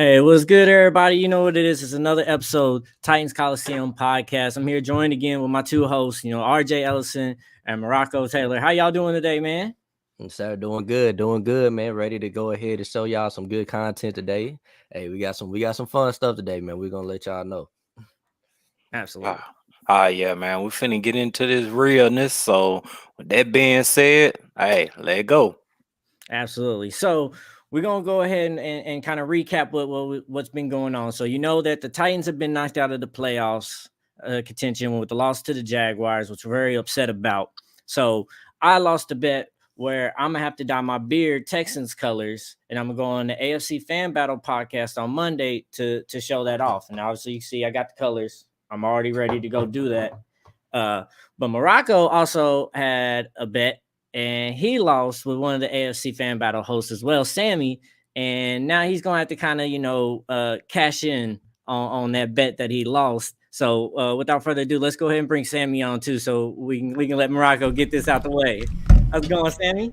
Hey, what's good, everybody? You know what it is. It's another episode, Titans Coliseum podcast. I'm here joined again with my two hosts, RJ Ellison and Morocco Taylor. How y'all doing today, man? Sir, doing good, man. Ready to go ahead and show y'all some good content today. Hey, we got some fun stuff today, man. We're gonna let y'all know. Absolutely. Yeah, man. We finna get into this realness. So with that being said, hey, let go. Absolutely. So we're gonna go ahead and kind of recap what's been going on. So you know that the Titans have been knocked out of the playoffs contention with the loss to the Jaguars, which we're very upset about. So I lost a bet where I'm gonna have to dye my beard Texans colors, and I'm gonna go on the AFC Fan Battle podcast on Monday to show that off. And obviously, you see, I got the colors. I'm already ready to go do that. But Morocco also had a bet, and he lost with one of the AFC Fan Battle hosts as well, Sammy. And now he's gonna have to kind of cash in on that bet that he lost. So without further ado, let's go ahead and bring Sammy on too, so we can let Morocco get this out the way. How's it going, Sammy?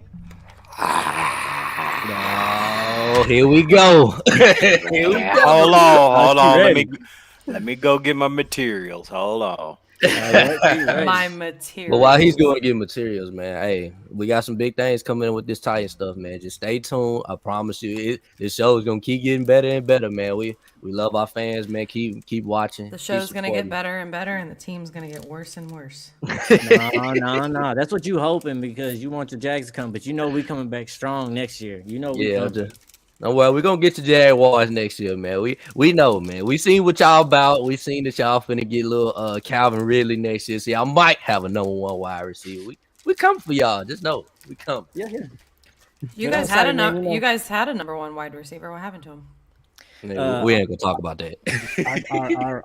Oh, here we go. Hold on. Let me go get my materials. Hold on. My materials. But while he's going to get materials, man, hey, we got some big things coming in with this Titan stuff, man. Just stay tuned. I promise you, this show is gonna keep getting better and better, man. We love our fans, man. Keep watching. The show's gonna get better and better, and the team's gonna get worse and worse. No. That's what you hoping, because you want your Jags to come, but we coming back strong next year. Well, we're gonna get to Jaguars next year, man. We know, man. We seen what y'all about. We seen that y'all finna get a little Calvin Ridley next year. See, I might have a number one wide receiver. We come for y'all. Just know we come. Yeah. You guys had a number one wide receiver. What happened to him? We ain't gonna talk about that.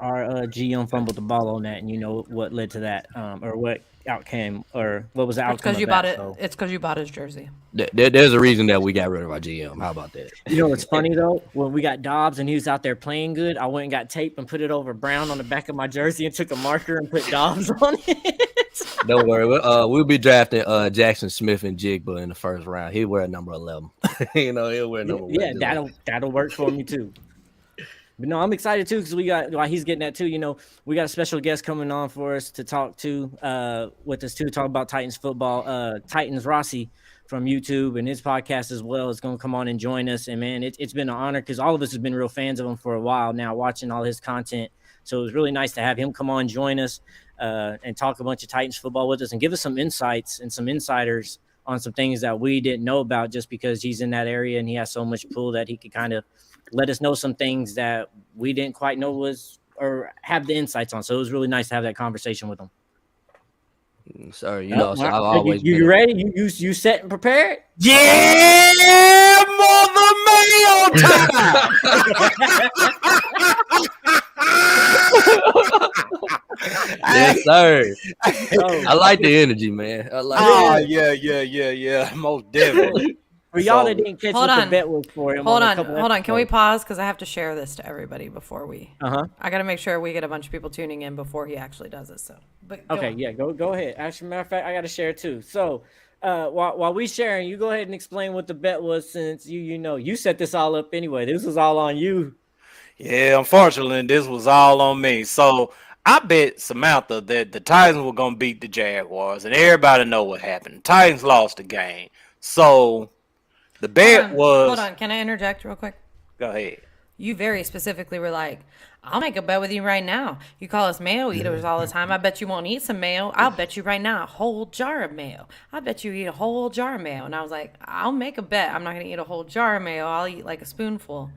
our GM fumbled the ball on that, and you know what led to that, or what outcame, or what was the outcome? It's because you bought his jersey. There's a reason that we got rid of our GM. How about that? You know what's funny though? When we got Dobbs and he was out there playing good, I went and got tape and put it over Brown on the back of my jersey and took a marker and put Dobbs on it. Don't worry, we'll be drafting Jackson Smith and Jigba in the first round. He'll wear number 11. He'll wear number 11. Yeah, that'll work for me too. But no, I'm excited too, because while he's getting that too, we got a special guest coming on for us to talk with us too, talk about Titans football. Titans Rossi from YouTube and his podcast as well is going to come on and join us. And man, it's been an honor, because all of us have been real fans of him for a while now, watching all his content. So it was really nice to have him come on, join us, and talk a bunch of Titans football with us and give us some insights and some insiders on some things that we didn't know about, just because he's in that area and he has so much pull that he could kind of let us know some things that we didn't quite know or have the insights on. So it was really nice to have that conversation with him. Sorry, so I've always you ready? You set and prepared? Yeah, mother mayo time. Yes, sir. I like the energy, man. Yeah. Most definitely. For y'all that didn't catch what the bet was for him. Hold on. Can we pause? Because I have to share this to everybody before we. I got to make sure we get a bunch of people tuning in before he actually does it. So, go ahead. Actually, matter of fact, I got to share too. So, while we sharing, you go ahead and explain what the bet was, since you set this all up anyway. This was all on you. Yeah, unfortunately, this was all on me. So I bet Samantha that the Titans were gonna beat the Jaguars, and everybody know what happened. The Titans lost the game, so. The bet was... Hold on. Can I interject real quick? Go ahead. You very specifically were like, I'll make a bet with you right now. You call us mayo eaters all the time. I bet you won't eat some mayo. I'll bet you right now a whole jar of mayo. I bet you eat a whole jar of mayo. And I was like, I'll make a bet. I'm not going to eat a whole jar of mayo. I'll eat like a spoonful.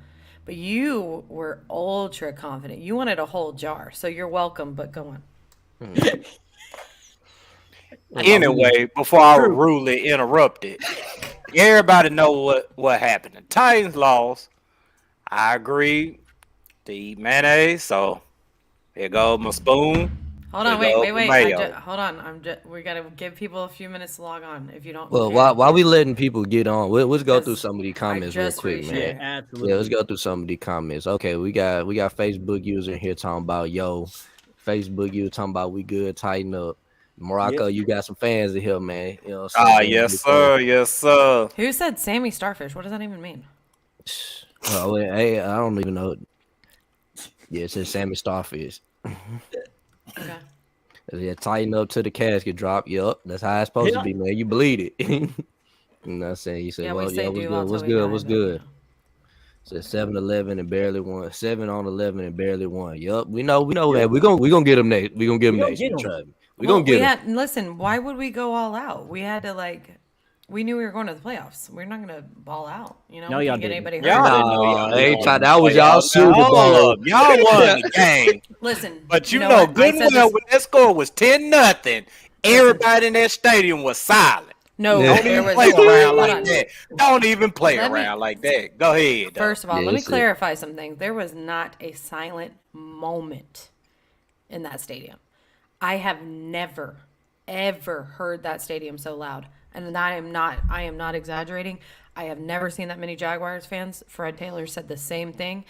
But you were ultra confident. You wanted a whole jar. So you're welcome, but go on. Anyway, before I rudely interrupted... Everybody know what happened. The Titans lost. I agree to eat mayonnaise, so here goes my spoon. Hold on, wait. Hold on. We gotta give people a few minutes to log on. If you don't. Well, while we letting people get on, let's go through some of the comments real quick, man. Absolutely. Yeah, let's go through some of the comments. Okay, we got Facebook user here talking about Facebook user talking about we good, tighten up. Morocco, you got some fans in here, man. Yes, sir. Who said Sammy Starfish? What does that even mean? Oh, hey, I don't even know. Yeah, it says Sammy Starfish. Okay. Yeah, tighten up to the casket drop. Yup, that's how it's supposed to be, man. You bleed it. You know what I'm saying? He said, Yeah, we well, say what's do good? all What's till we good? die, What's but, you good? know. Said 7-11 and barely won. 7 on 11 and barely won. Yup, we know that. We gonna get them next. We gonna get them next week. Trust me. We gonna get them. Listen, why would we go all out? We had to we knew we were going to the playoffs. We're not gonna ball out. You know, No, we y'all can't get didn't. anybody hurt. Y'all didn't know y'all No, they was tried. going That to was the y'all playoffs. Now, Super hold Bowl. up. Y'all won the game. Listen, But you know know what? I good said and well this- when that score was 10-0, everybody in that stadium was silent. No, Don't there even was play around hold like on. that. Don't even play Let me- around like that. Go ahead. Though. First of all, Yeah, let me it's it. clarify something. There was not a silent moment in that stadium. I have never, ever heard that stadium so loud. And I am not exaggerating. I have never seen that many Jaguars fans. Fred Taylor said the same thing,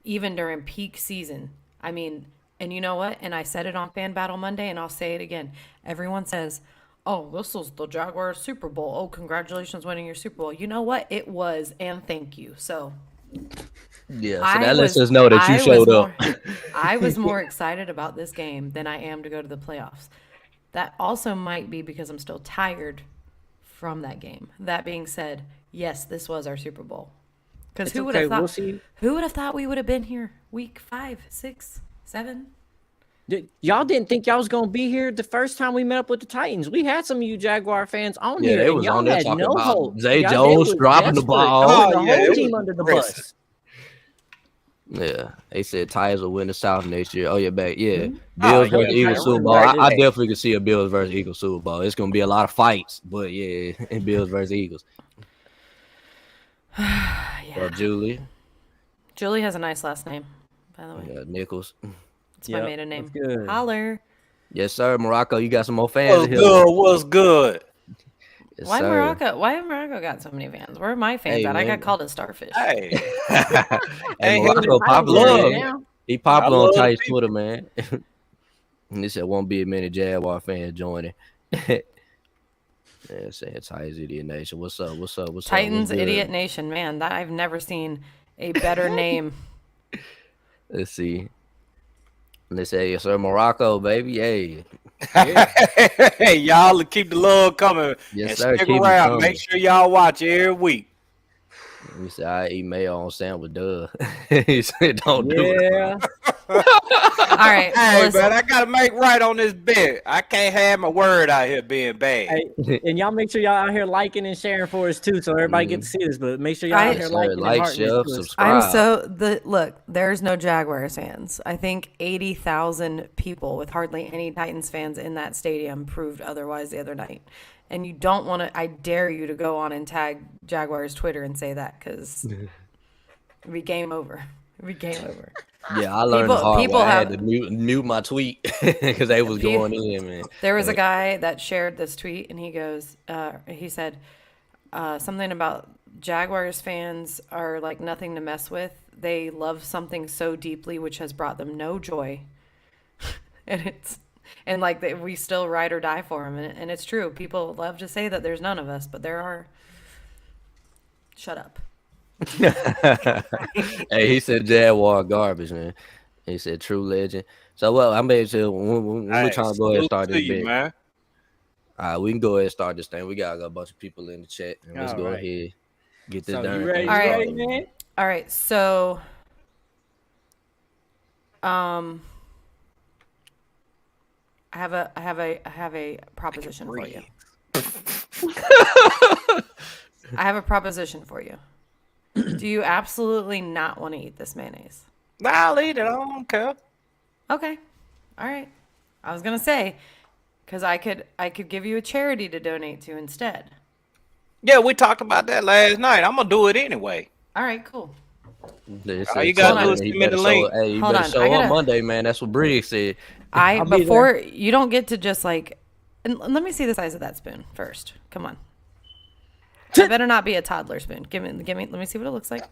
even during peak season. I mean, and you know what? And I said it on Fan Battle Monday, and I'll say it again. Everyone says, oh, this was the Jaguars Super Bowl. Oh, congratulations winning your Super Bowl. You know what? It was, and thank you. So Yeah, so that lets us know that you I was showed up. I was more excited about this game than I am to go to the playoffs. That also might be because I'm still tired from that game. That being said, yes, this was our Super Bowl. Because It's who would okay, have thought? we'll see. Who would have thought we would have been here week 5, 6, 7? Y'all didn't think y'all was gonna be here the first time we met up with the Titans. We had some of you Jaguar fans on Yeah, here, they and was y'all on there had talking no about hope. Zay Y'all, they Jones was dropping the desperate, ball. throwing the Oh, yeah, whole it team was under the aggressive. bus. Yeah, they said Titans will win the South next year. Oh yeah, back yeah. Mhm. Bills Oh, yeah, versus Eagles man, Super we Bowl. right I there. definitely can see a Bills versus Eagles Super Bowl. It's gonna be a lot of fights, but yeah, Bills versus Eagles. Yeah. Julie, Julie has a nice last name, by the way. Nichols. It's my Yep, maiden name. that's good. Holler. Yes, sir. Morocco, you got some more fans What's in here. good? What's good? Yes, Why sir. Morocco? Why Morocco got so many fans? Where are my fans Hey, at? I man. got called a starfish. Hey, Hey, Hey, Morocco I popular, love it man. now. He popular I on love the Titans people. Twitter, man. And he said won't be as many Jaguar fans joining. Yeah, saying Titans Idiot Nation. What's up? What's up? What's Titans up? What's Idiot good? Nation, man. That I've never seen a better name. Let's see. And they say, yes, sir, Morocco, baby. Hey. Hey, y'all keep the love coming Yes, and sir. stick Keep it around. coming. Make sure y'all watch every week. He said, I eat mayo on sandwich, duh. He said, don't do it. Yeah. All right, Hey, listen. man, I gotta make right on this bet. I can't have my word out here being bad. Hey, and y'all make sure y'all out here liking and sharing for us too, so everybody get to see this. But make sure y'all out I- here Yes, sir. liking and Like, hearting share, this. subscribe. Look, there's no Jaguars fans. I think 80,000 people with hardly any Titans fans in that stadium proved otherwise the other night. And you don't want to, I dare you to go on and tag Jaguars Twitter and say that because it'd be game over. It'd be game over. Yeah, I learned the hard way. people I had have- to mute my tweet because they was going in, man. There was a guy that shared this tweet, and he goes, he said something about Jaguars fans are like nothing to mess with. They love something so deeply, which has brought them no joy, and like we still ride or die for them, and it's true. People love to say that there's none of us, but there are. Shut up. Hey, he said Jaguar garbage, man. He said true legend. So, well, I'm able to when we're Hey, trying to go ahead and start salute this to you, bit. man. All right, we can go ahead and start this thing. We got a bunch of people in the chat. And let's All go right. ahead get this So done. you ready? All right. You ready, man? All right, so I have a proposition for you. I have a proposition for you. Do you absolutely not want to eat this mayonnaise? Nah, I'll eat it. I don't care. Okay. All right. I was gonna say, because I could give you a charity to donate to instead. Yeah, we talked about that last night. I'm gonna do it anyway. All right, cool. All you gotta do is He send me the better link. Hey, you Hold better on, show I up gotta- Monday, man. That's what Briggs said. I'll be Before you don't get to just like, and let me see the size of that spoon first. Come on. It better not be a toddler spoon. Give me. Let me see what it looks like.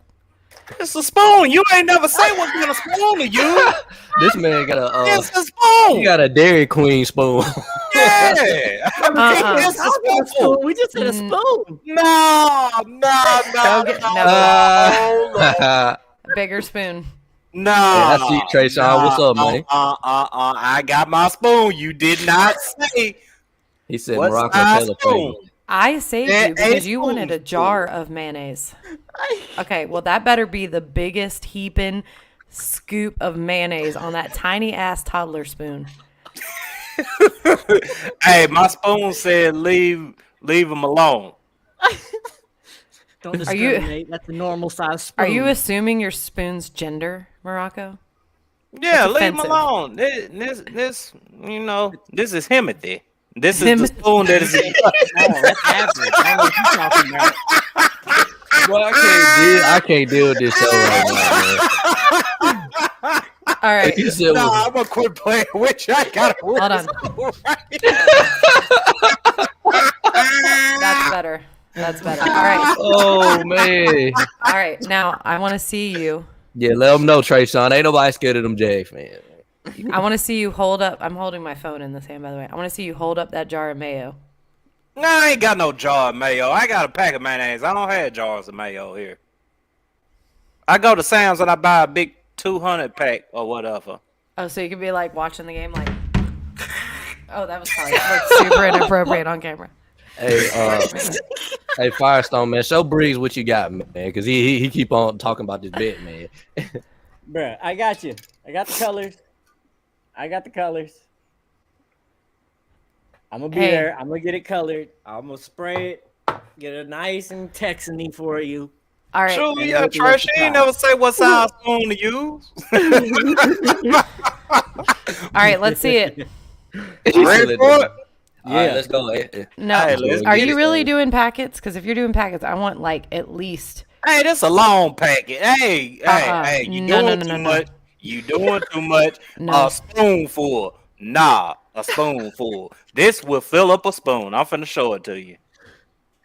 It's a spoon. You ain't never say what kind of spoon to use. This man got It's a a spoon. he got a Dairy Queen spoon. Yeah, Yeah. It's a spoonful. We just said a spoon. No. Go get Hey, bigger spoon. No. I see you, Trey Sean. What's up, man? I got my spoon. You did not say. He said What's Morocco my Taylor spoon? flavor. I saved That you because ain't you wanted a spoonful. jar of mayonnaise. Okay, well that better be the biggest heaping scoop of mayonnaise on that tiny ass toddler spoon. Hey, my spoon said leave him alone. Don't Are you- discriminate. That's a normal size spoon. Are you assuming your spoon's gender, Morocco? Yeah, That's leave him offensive. alone. This, this is Himothy. This is the spoon that is. No, that's average. I don't know what you're talking about. Boy, I can't deal with this show right now, man. All right, He said, No, I'm gonna quit playing with you. I got to hold on. That's better. That's better. All right, "Oh man, all right. Now I want to see you. yeah." Let them know, Trey Sean. Ain't nobody scared of them Jags, man. I want to see you hold up. I'm holding my phone in this hand, by the way. I want to see you hold up that jar of mayo. No, I ain't got no jar of mayo. I got a pack of mayonnaise. I don't have jars of mayo here. I go to Sam's and I buy a big 200 pack or whatever. Oh, so you could be like watching the game, like. Oh, that was probably like, super inappropriate on camera. Hey, hey, Firestone, man, show Breeze what you got, man, because he keep on talking about this bet, man. Bruh, I got you. I got the colors. I'm gonna be Hey. there. I'm gonna get it colored. I'm gonna spray it. Get it nice and Texan-y for you. All right. Sure, And yeah, look at Trash. the You ain't size. never say what size spoon to use. All right. Let's see it. Ready for it? All right, Yeah. let's go. No. Hey, let's Are get you it. really doing packets? Because if you're doing packets, I want like at least. Hey, this a long packet. Hey, you No, doing no, too no. much. You doing too much. No. A spoonful. Nah, a spoonful. This will fill up a spoon. I'm finna show it to you.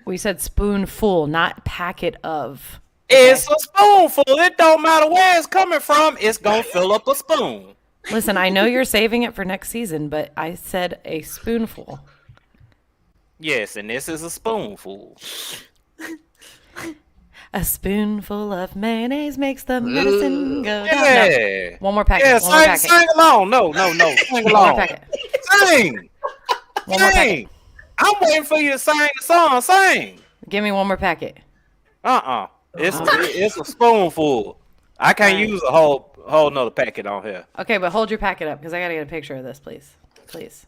We said spoonful, not packet of. It's a spoonful. It don't matter where it's coming from. It's gonna fill up a spoon. Listen, I know you're saving it for next season, but I said a spoonful. Yes, and this is a spoonful. A spoonful of mayonnaise makes the medicine go down. No. Yeah. One more packet. Yeah, one more packet. sing along. No. Sing One more along. packet. Sing. One more packet. Sing. I'm waiting for you to sing the song. Sing. Give me one more packet. It's a spoonful. I can't use a whole nother packet on here. Okay, but hold your packet up because I gotta get a picture of this, please. Please.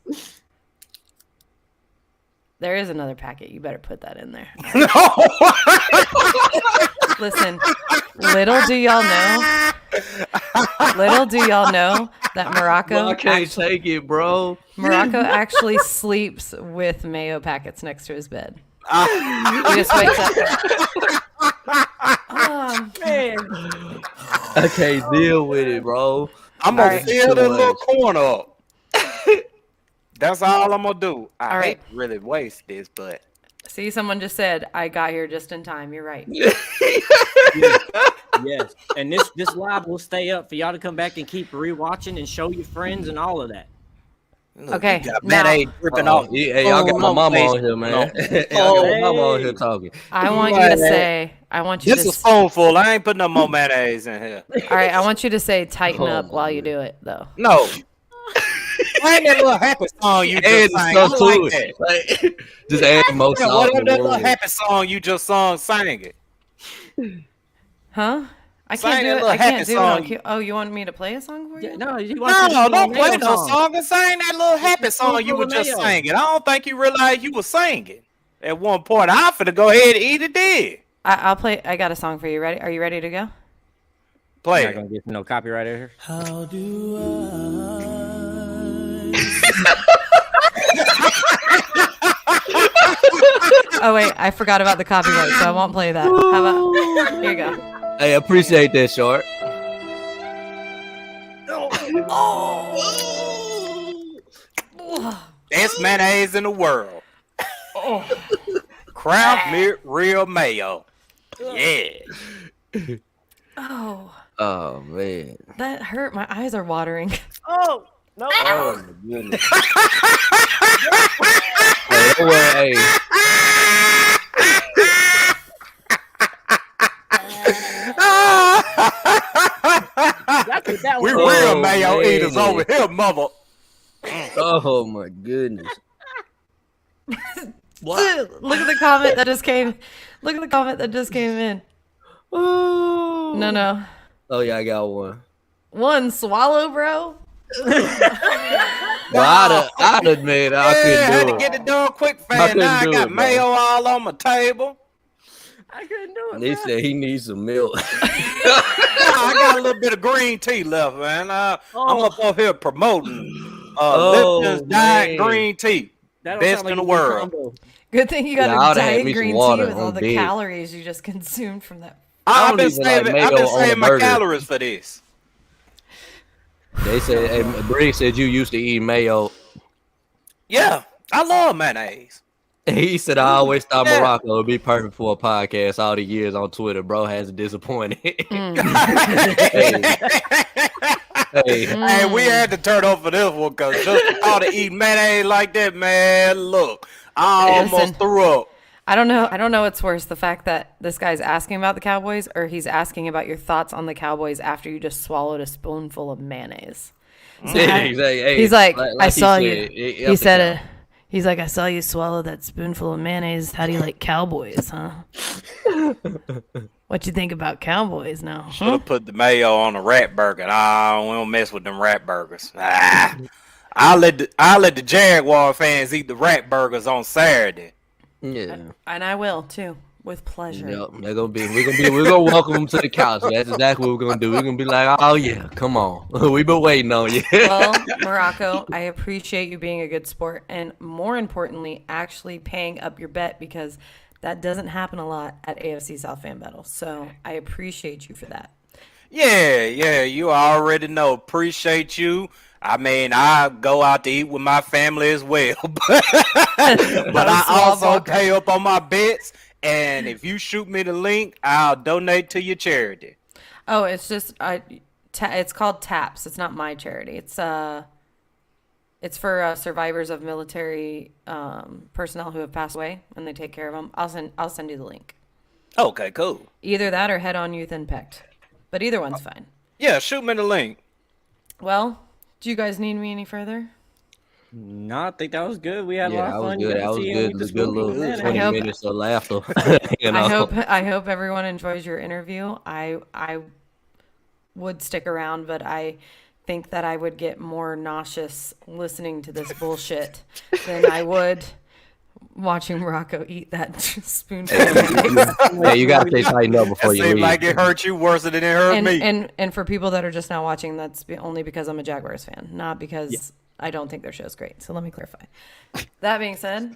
There is another packet. You better put that in there. Listen, little do y'all know that I can't take it, bro. Morocco actually sleeps with mayo packets next to his bed. He just wakes up. Oh, Man, I can't deal with it, bro. I'm gonna Alright. fill that little corner up. That's all I'm gonna do. I Alright. hate to really waste this, but see, someone just said, I got here just in time. You're right. yes. And this live will stay up for y'all to come back and keep rewatching and show your friends and all of that. look, Okay, you got now- mayonnaise dripping off. Hey, y'all got my mama on here, man. Y'all got my mama on here talking. I want you to say, I want you This to. is a spoonful. I ain't putting no more mayonnaise in here. All right, I want you to say, tighten Oh, up while you man. do it, though. No. Sing that little happy song you Add just the sang. stuff I to like it. that. Like, just add more Yeah, salt. whatever in that the little world. happy song you just sung, sing it. Huh? I Sing can't do that it. little I can't happy do it on song. cue. Oh, you want me to play a song for you? Yeah, no, you No, want to don't play no song and sing that little happy song you were just mayo. singing. I don't think you realized you were singing at one point. I'm finna go ahead and eat it then. I'll play. I got a song for you. Ready? Are you ready to go? Play Not it. gonna get no copyright here. How do Oh wait, I forgot about the copyright, so I won't play that. How about? Here you go. Hey, appreciate that, short. Best mayonnaise in the world. Kraft real mayo. Yeah. Oh, Oh man. that hurt. My eyes are watering. Oh no! Oh my goodness. is over here, mother. Oh my goodness. Look at the comment that just came. Look at the comment that just came in. Oh. No. Oh yeah, I got one. One swallow, bro. Well, I'd admit I couldn't had do to it. get it done quick, I fast. couldn't Now I do got it, bro. mayo all on my table. I couldn't do it. He bro. said he needs some milk. I got a little bit of green tea left, man. I'm up over here promoting Oh, Lipton's Diet man. Green Tea. That don't Best sound like in a the good world. combo. Good thing you got Yeah, I a would've had diet me some green tea water with all on the deck. calories you just consumed from that. I I've don't been even like saving, I've mayo been on a saving my burger. calories for this. They said, hey, Briggs said you used to eat mayo. Yeah, I love mayonnaise. He said, I always thought Yeah. Morocco would be perfect for a podcast. All the years on Twitter, bro has disappointed. Hey, we had to turn off for this one because just all to eat mayonnaise like that, man. Look, I almost Listen. threw up. I don't know what's worse, the fact that this guy's asking about the Cowboys or he's asking about your thoughts on the Cowboys after you just swallowed a spoonful of mayonnaise. So he's like, I saw you. He said, he's like, I saw you swallow that spoonful of mayonnaise. How do you like Cowboys, huh? What you think about Cowboys now? Should have put the mayo on a rat burger. Nah, we don't mess with them rat burgers. I'll let the Jaguar fans eat the rat burgers on Saturday. Yeah. And I will too, with pleasure. Yep, we're gonna welcome them to the couch. That's exactly what we're gonna do. We're gonna be like, oh yeah, come on. We've been waiting on you. Well, Morocco, I appreciate you being a good sport and more importantly, actually paying up your bet because that doesn't happen a lot at AFC South Fan Battle. So I appreciate you for that. Yeah, you already know. Appreciate you. I mean, I go out to eat with my family as well, but I also pay up on my bets. And if you shoot me the link, I'll donate to your charity. Oh, it's just it's called TAPS. It's not my charity. It's for survivors of military personnel who have passed away, and they take care of them. I'll send you the link. Okay, cool. Either that or Head On Youth Impact, but either one's fine. Yeah, shoot me the link. Well, do you guys need me any further? No, I think that was good. We had a lot Yeah, of that was fun. good. That was good. It was a good little 20 hope- minutes of laughter. You know? I hope everyone enjoys your interview. I would stick around, but I think that I would get more nauseous listening to this bullshit than I would watching Rocco eat that spoonful of mayonnaise. Yeah, you gotta stay tightened up before It you seemed leave. like it hurt you worse than it hurt me. And for people that are just now watching, that's only because I'm a Jaguars fan, not because I don't think their show's great. So let me clarify. That being said,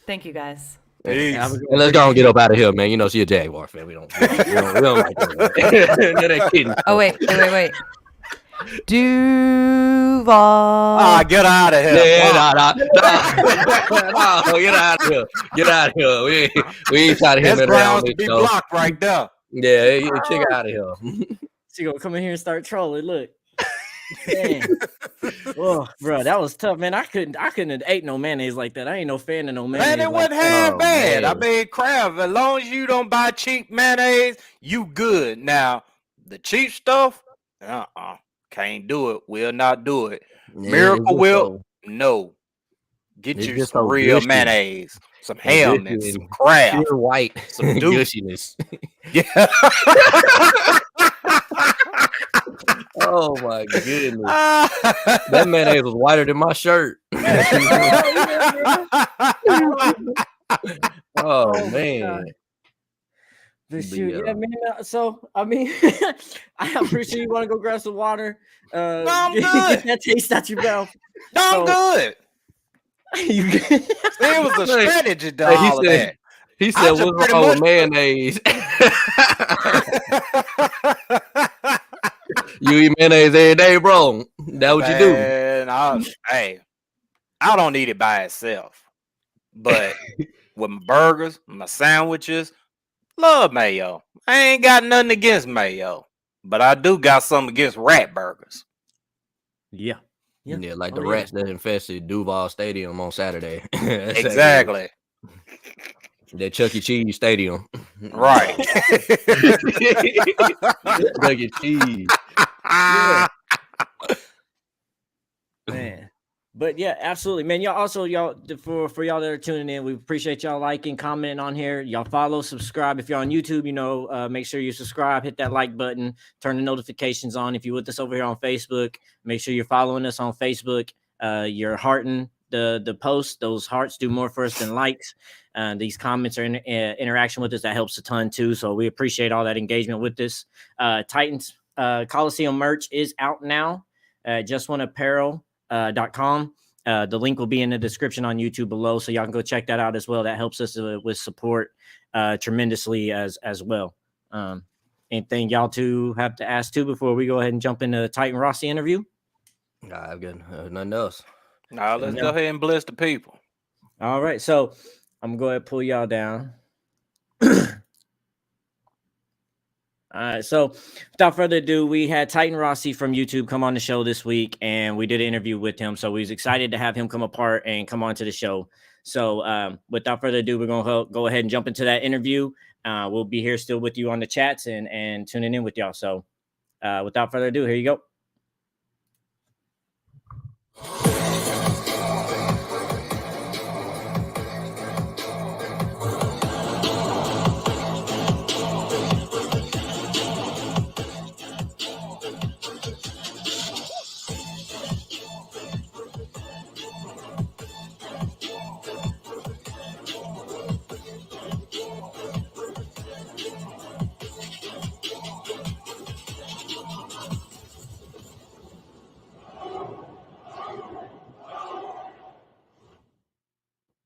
thank you guys. Peace. And let's go and get up out of here, man. You know, she a Jaguar fan. We don't like that. No, that kidding. Oh wait. Duval. Get out of here. Yeah, no, get out of here. Get out of here. We ain't trying to hear That's that on grounds this to be show. blocked right there. Yeah, check out of here. She gonna come in here and start trolling. Look. Man. Oh, bro, that was tough, man. I couldn't have ate no mayonnaise like that. I ain't no fan of no mayonnaise. Man, it like wasn't that. half Oh, bad. man. I mean, crap, as long as you don't buy cheap mayonnaise, you good. Now, the cheap stuff, can't do it. Will not do it. Yeah, Miracle it's Whip, no. Get it's you just some so real gushy. mayonnaise, some ham, and gushy some and crab. pure white Some dude. gushiness. Yeah. Oh my goodness. That mayonnaise was whiter than my shirt. Oh man. God. But But shoot, yeah. yeah, man. So I mean, I'm pretty sure you want to go grab some water. No, I'm get good. that taste out your mouth. No, I'm good. You good? It was a Hey, strategy to hey, all of that. He I said, just "What's pretty wrong with much- mayonnaise? You eat mayonnaise every day, bro. That what you do? Man, I don't eat it by itself. But with my burgers, my sandwiches, love mayo. I ain't got nothing against mayo. But I do got something against rat burgers. Yeah. Yeah, like Oh, the yeah. rats that infested Duval Stadium on Saturday. Exactly. That Chuck E. Cheese Stadium. Right. Chuck E. Cheese. Ah. Man. But yeah, absolutely, man. Y'all for y'all that are tuning in, we appreciate y'all liking, commenting on here. Y'all follow, subscribe. If you're on YouTube, make sure you subscribe, hit that like button, turn the notifications on. If you're with us over here on Facebook, make sure you're following us on Facebook. You're hearting the post. Those hearts do more for us than likes. These comments are interaction with us. That helps a ton too. So we appreciate all that engagement with this. Titans Coliseum merch is out now. JustOneApparel.com. The link will be in the description on YouTube below, so y'all can go check that out as well. That helps us with support tremendously as well. Anything y'all two have to ask too before we go ahead and jump into the Titan Rossi interview? Nah, I've got nothing else. Now let's go ahead and bless the people. All right, so I'm gonna go ahead and pull y'all down. All right, so without further ado, we had Titan Rossi from YouTube come on the show this week, and we did an interview with him. So we was excited to have him come apart and come on to the show. So without further ado, we're going to go ahead and jump into that interview. We'll be here still with you on the chats and tuning in with y'all. So without further ado, here you go.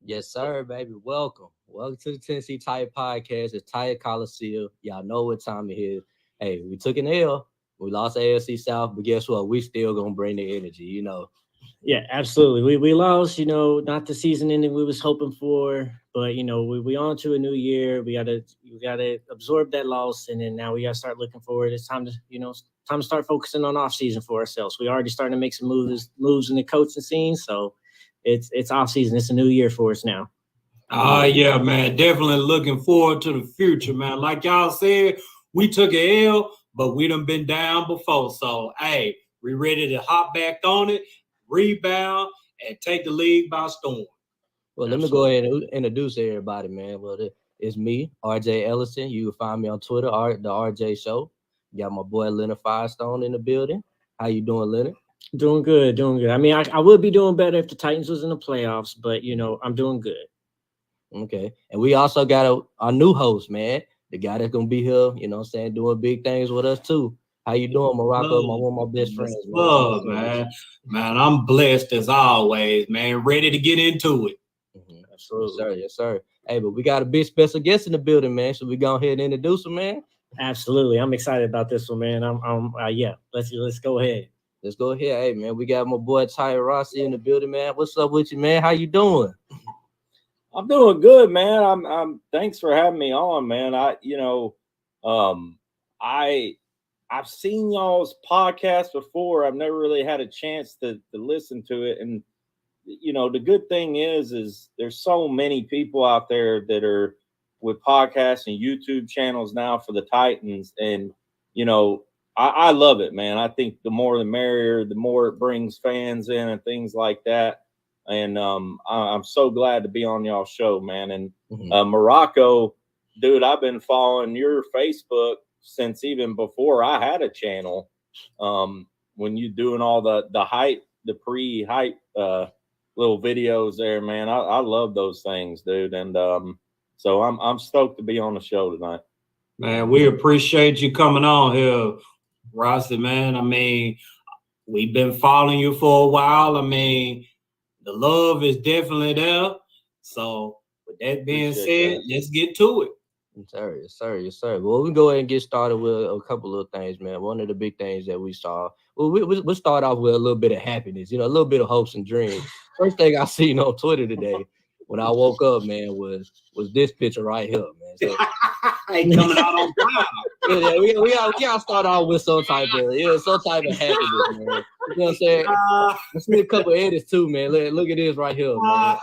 Yes, sir, baby. Welcome to the Tennessee Titan Podcast. It's Titan Coliseum. Y'all know what time it is. Hey, we took an L. We lost AFC South, but guess what? We still gonna bring the energy, Yeah, absolutely. We lost, not the season ending we was hoping for, but we on to a new year. We gotta absorb that loss, and then now we gotta start looking forward. It's time to start focusing on off season for ourselves. We already starting to make some moves in the coaching scene, so it's off season. It's a new year for us now. Yeah, man. Definitely looking forward to the future, man. Like y'all said, we took an L, but we done been down before. So, hey, we ready to hop back on it, rebound, and take the league by storm. Well, let me go ahead and introduce everybody, man. Well, it's me, RJ Ellison. You can find me on Twitter, the RJ Show. Got my boy Leonard Firestone in the building. How you doing, Leonard? Doing good. I mean, I would be doing better if the Titans was in the playoffs, but I'm doing good. Okay. And we also got a new host, man. The guy that's gonna be here, doing big things with us too. How you doing, Morocco? One of my best friends. Love, man. Man, I'm blessed as always, man. Ready to get into it. Mm-hmm. Absolutely. Yes, sir. Hey, but we got a big special guest in the building, man. So we go ahead and introduce him, man. Absolutely. I'm excited about this one, man. Let's go ahead. Let's go ahead. Hey, man, we got my boy Todd Rossi in the building, man. What's up with you, man? How you doing? I'm doing good, man. I'm thanks for having me on, man. I've seen y'all's podcast before. I've never really had a chance to listen to it. And the good thing is there's so many people out there that are with podcasts and YouTube channels now for the Titans. And, I love it, man. I think the more the merrier, the more it brings fans in and things like that. And I'm so glad to be on y'all's show, man. And Morocco, dude, I've been following your Facebook since even before I had a channel. When you doing all the hype, the pre-hype little videos there, man. I love those things, dude. And so I'm stoked to be on the show tonight. Man, we appreciate you coming on here, Rossi, man. I mean, we've been following you for a while. I mean, the love is definitely there. So with that being said, let's get to it. Yes, sir. Well, we go ahead and get started with a couple of things, man. One of the big things that we saw, we'll start off with a little bit of happiness, a little bit of hopes and dreams. First thing I seen on Twitter today when I woke up, man, was this picture right here, man. So, coming out on time. Yeah, we gotta start off with some type of happiness, man. You know what I'm saying? Let's see a couple of edits too, man. Look at this right here, man.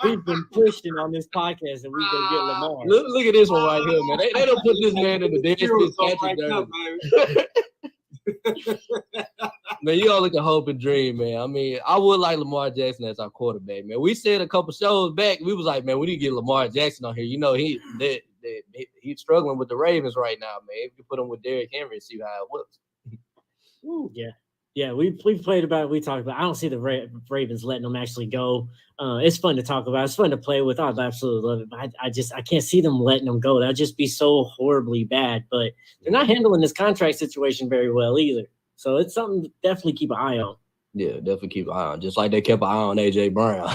We've been pushing on this podcast and we gonna get Lamar. Look at this one right here, man. They don't put this man in the Dennis Fitzpatrick. Man, you all look at hope and dream, man. I mean, I would like Lamar Jackson as our quarterback, man. We said a couple shows back, we was like, man, we need to get Lamar Jackson on here. You know, he's struggling with the Ravens right now, man. If you put him with Derrick Henry and see how it works. Yeah, we played about it. We talked about it. I don't see the Ravens letting them actually go. It's fun to talk about. It's fun to play with. I'd absolutely love it. But I can't see them letting them go. That'd just be so horribly bad. But they're not handling this contract situation very well either. So it's something to definitely keep an eye on. Yeah, definitely keep an eye on. Just like they kept an eye on AJ Brown.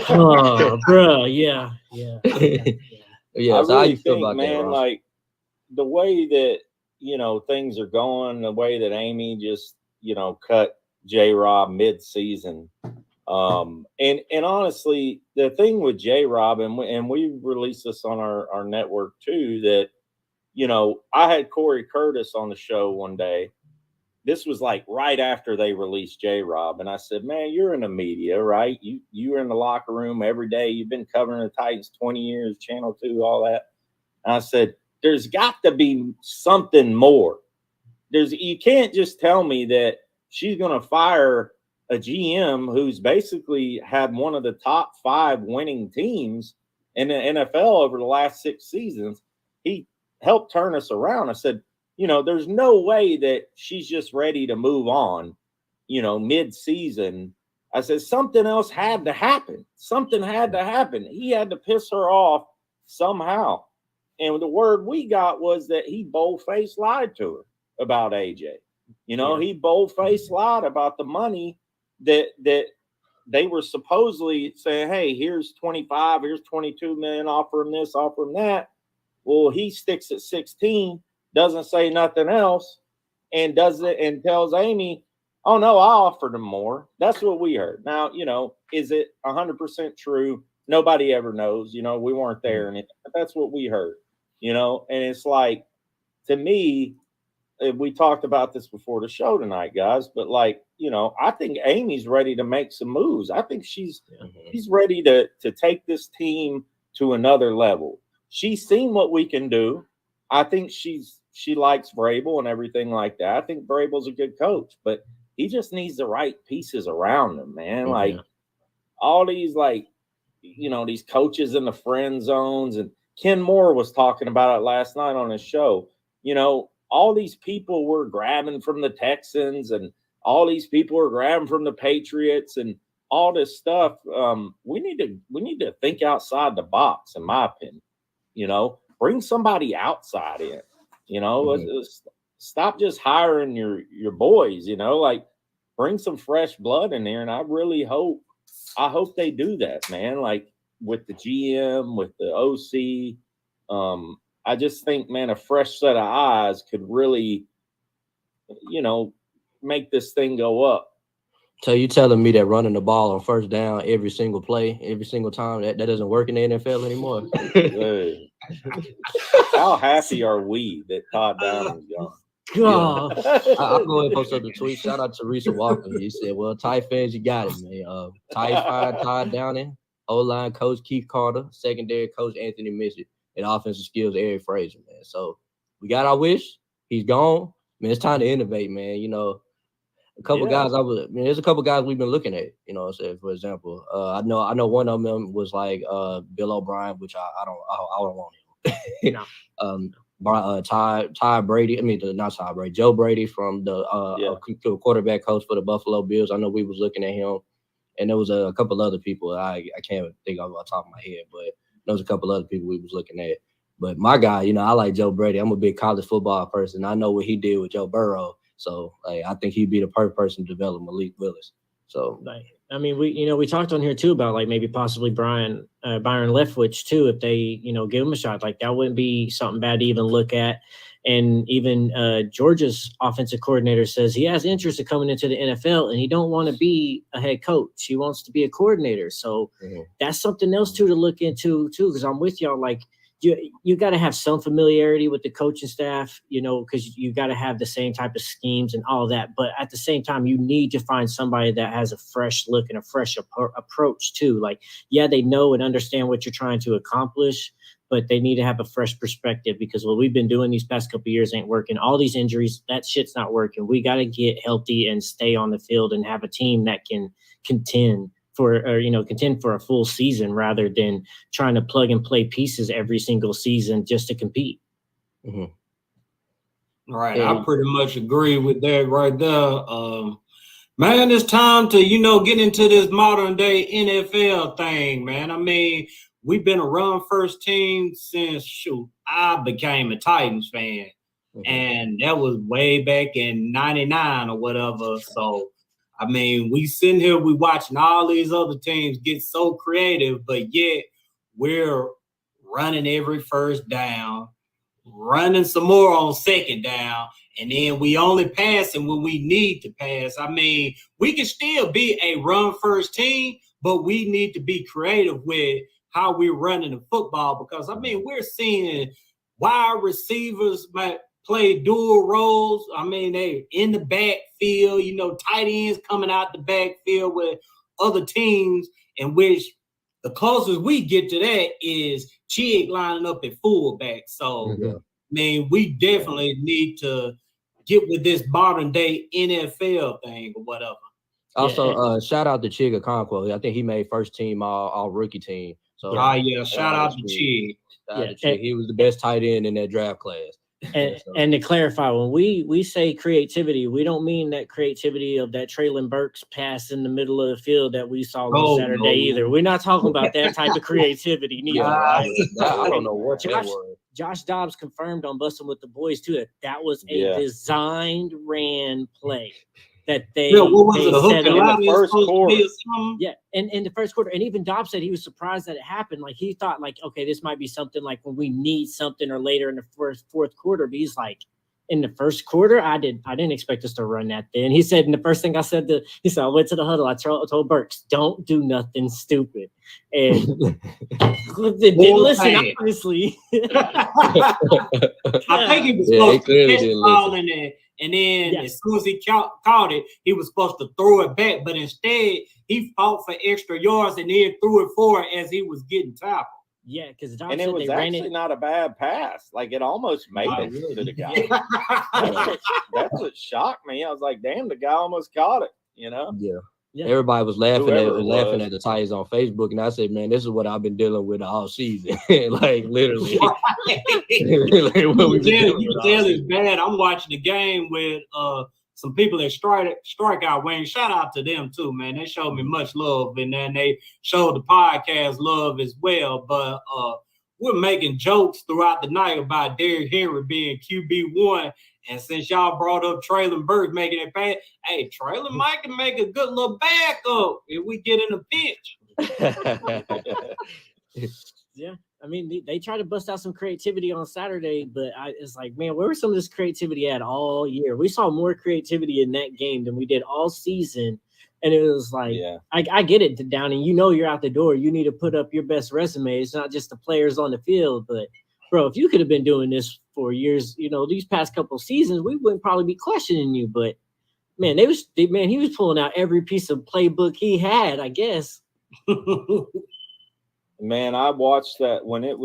Oh, bro, yeah. Yeah, I so how really you feel think, about man, that, Ross? like the way that things are going, the way that Amy just cut J-Rob mid-season, and honestly, the thing with J-Rob, and we released this on our network too, that I had Corey Curtis on the show one day. This was like right after they released J-Rob, and I said, man, you're in the media, right? You're in the locker room every day. You've been covering the Titans 20 years, Channel 2, all that. And I said, there's got to be something more. You can't just tell me that she's going to fire a GM who's basically had one of the top 5 winning teams in the NFL over the last 6 seasons. He helped turn us around. I said, there's no way that she's just ready to move on, mid-season. I said, something else had to happen. Something had to happen. He had to piss her off somehow. And the word we got was that he bold-faced lied to her about AJ. He bold-faced lied about the money that they were supposedly saying, hey, here's 25, here's 22 million, offer him this, offer him that. Well, he sticks at 16, doesn't say nothing else, and does it and tells Amy, oh no, I offered him more. That's what we heard. Now, is it 100% true? Nobody ever knows. We weren't there, and but that's what we heard. And it's like, to me, we talked about this before the show tonight, guys, but I think Amy's ready to make some moves. I think she's ready to take this team to another level. She's seen what we can do. I think she likes Vrabel and everything like that. I think Vrabel's a good coach, but he just needs the right pieces around him, man. Like all these, these coaches in the friend zones, and Ken Moore was talking about it last night on his show. All these people were grabbing from the Texans, and all these people were grabbing from the Patriots, and all this stuff. We need to think outside the box, in my opinion. Bring somebody outside in. Let's stop just hiring your boys. Bring some fresh blood in there, and I hope they do that, man. Like with the GM, with the OC. I just think, man, a fresh set of eyes could really, make this thing go up. So you telling me that running the ball on first down every single play, every single time, that doesn't work in the NFL anymore? How happy are we that Todd Downing's gone? God. I'll go ahead and post up the tweet. Shout out to Teresa Walker. He said, well, Tide fans, you got it, man. Tide fired Todd Downing, O-line coach Keith Carter, secondary coach Anthony Mitchell, and offensive skills Eric Fraser, man. So we got our wish. He's gone. Man, it's time to innovate, man. A couple guys there's a couple guys we've been looking at, for example. I know one of them was like Bill O'Brien, which I don't want him. Ty Brady, not Ty Brady, Joe Brady from the quarterback coach for the Buffalo Bills. I know we was looking at him, and there was a couple other people I can't think of off the top of my head, but there was a couple other people we was looking at. But my guy, I like Joe Brady. I'm a big college football person. I know what he did with Joe Burrow. So I think he'd be the perfect person to develop Malik Willis. So we talked on here too about maybe possibly Byron Leftwich too, if they give him a shot. That wouldn't be something bad to even look at. And even Georgia's offensive coordinator says he has interest in coming into the NFL, and he don't want to be a head coach. He wants to be a coordinator. So that's something else too to look into too. Because I'm with y'all. you got to have some familiarity with the coaching staff, because you got to have the same type of schemes and all that. But at the same time, you need to find somebody that has a fresh look and a fresh approach too. Like, yeah, they know and understand what you're trying to accomplish, but they need to have a fresh perspective, because what we've been doing these past couple of years ain't working. All these injuries, that shit's not working. We got to get healthy and stay on the field and have a team that can contend for a full season, rather than trying to plug and play pieces every single season just to compete. Mm-hmm. Right. I pretty much agree with that right there. Man, it's time to, get into this modern day NFL thing, man. I mean, we've been a run first team since I became a Titans fan. Mm-hmm. And that was way back in 99 or whatever. So I mean, we sitting here, we watching all these other teams get so creative, but yet we're running every first down, running some more on second down, and then we only passing when we need to pass. I mean, we can still be a run first team, but we need to be creative with how we're running the football, because I mean, we're seeing wide receivers play dual roles. I mean, they in the backfield, tight ends coming out the backfield with other teams, in which the closest we get to that is Chig lining up at fullback. So, I mean, we definitely need to get with this modern day NFL thing or whatever. Also, shout out to Chig Okonkwo. I think he made first team all rookie team. So, shout out to Chig. He was the best tight end in that draft class. And to clarify, when we say creativity, we don't mean that creativity of that Traylon Burks pass in the middle of the field that we saw on Saturday either. We're not talking about that type of creativity neither. I don't know what that was. Josh Dobbs confirmed on Bustin' with the Boys too that was a designed ran play that they set up in the first quarter. Yeah, and in the first quarter, and even Dobbs said he was surprised that it happened. Like, he thought, like, okay, this might be something like when we need something or later in the fourth quarter. But he's like, in the first quarter, I didn't expect us to run that then. He said, and the first thing I said I went to the huddle. I told Burks, don't do nothing stupid. And didn't listen, obviously. I think he was supposed to catch the ball in there. And then as soon as he caught it, he was supposed to throw it back. But instead, he fought for extra yards and then threw it forward as he was getting tackled. Yeah, because it was actually not a bad pass. Like, it almost made it to the guy. That's what shocked me. I was like, damn, the guy almost caught it, Yeah. Everybody was laughing at the Titans on Facebook, and I said, man, this is what I've been dealing with all season. Like, literally. You can tell it's bad. I'm watching the game with some people that Strikeout Wayne. Shout out to them too, man. They showed me much love, and then they showed the podcast love as well. But we're making jokes throughout the night about Derrick Henry being QB1. And since y'all brought up Traylon Burks making it bad, hey, Traylon might can make a good little backup if we get in a pinch. Yeah, I mean, they tried to bust out some creativity on Saturday, but it's like, man, where was some of this creativity at all year? We saw more creativity in that game than we did all season. And it was like, I get it, Downing. You're out the door. You need to put up your best resume. It's not just the players on the field, but bro, if you could have been doing this for years, these past couple seasons, we wouldn't probably be questioning you. But man, he was pulling out every piece of playbook he had, I guess. Man, I watched that I went and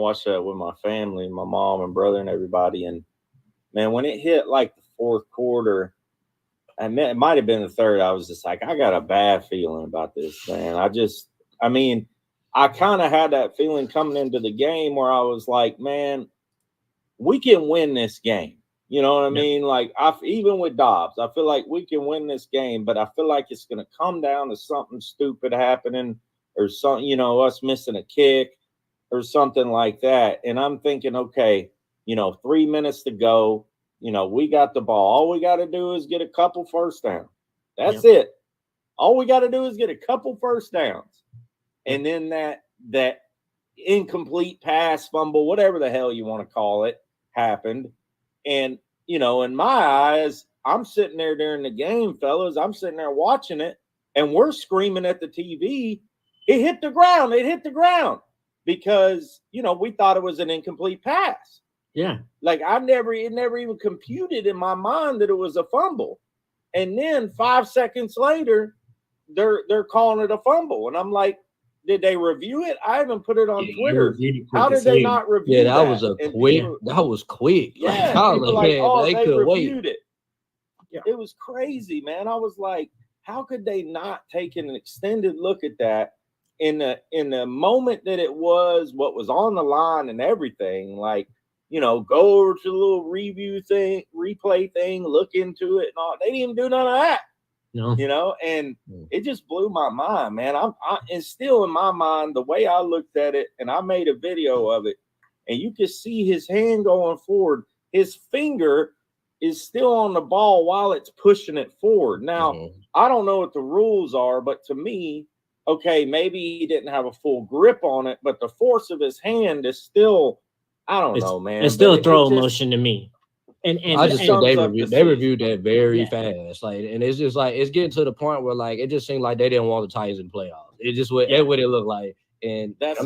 watched that with my family, my mom and brother and everybody. And man, when it hit like the fourth quarter, and it might have been the third, I was just like, I got a bad feeling about this, man. I kind of had that feeling coming into the game where I was like, man, we can win this game. You know what I mean? Like, even with Dobbs, I feel like we can win this game, but I feel like it's going to come down to something stupid happening or something, us missing a kick or something like that. And I'm thinking, okay, 3 minutes to go, we got the ball. All we got to do is get a couple first downs. That's it. All we got to do is get a couple first downs. And then that incomplete pass, fumble, whatever the hell you want to call it, happened. And, in my eyes, I'm sitting there during the game, fellas. I'm sitting there watching it, and we're screaming at the TV. It hit the ground. It hit the ground. because we thought it was an incomplete pass. Yeah. Like it never even computed in my mind that it was a fumble. And then 5 seconds later, they're calling it a fumble. And I'm like, did they review it? I haven't put it on Twitter. How did they not review that? That was quick. That was quick. Yeah, people like, they reviewed it. Yeah. It was crazy, man. I was like, how could they not take an extended look at that in the moment that it was what was on the line and everything? Like, go over to the little replay thing, look into it and all. They didn't even do none of that. No. And it just blew my mind, man. And still in my mind, the way I looked at it, and I made a video of it, and you can see his hand going forward. His finger is still on the ball while it's pushing it forward. Now, I don't know what the rules are, but to me, okay, maybe he didn't have a full grip on it, but the force of his hand is still, I don't know, man. It's still a throw motion to me. And I just think they reviewed that very fast. Like, and it's just like it's getting to the point where like it just seemed like they didn't want the Titans in playoffs. It just what it looked like. And that's I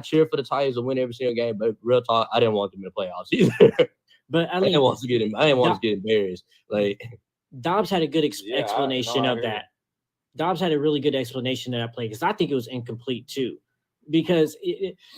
cheer for the Titans to win every single game, but real talk, I didn't want them in the playoffs either. But I didn't want to get embarrassed. Like Dobbs had a good explanation of that. Dobbs had a really good explanation of that play because I think it was incomplete too. Because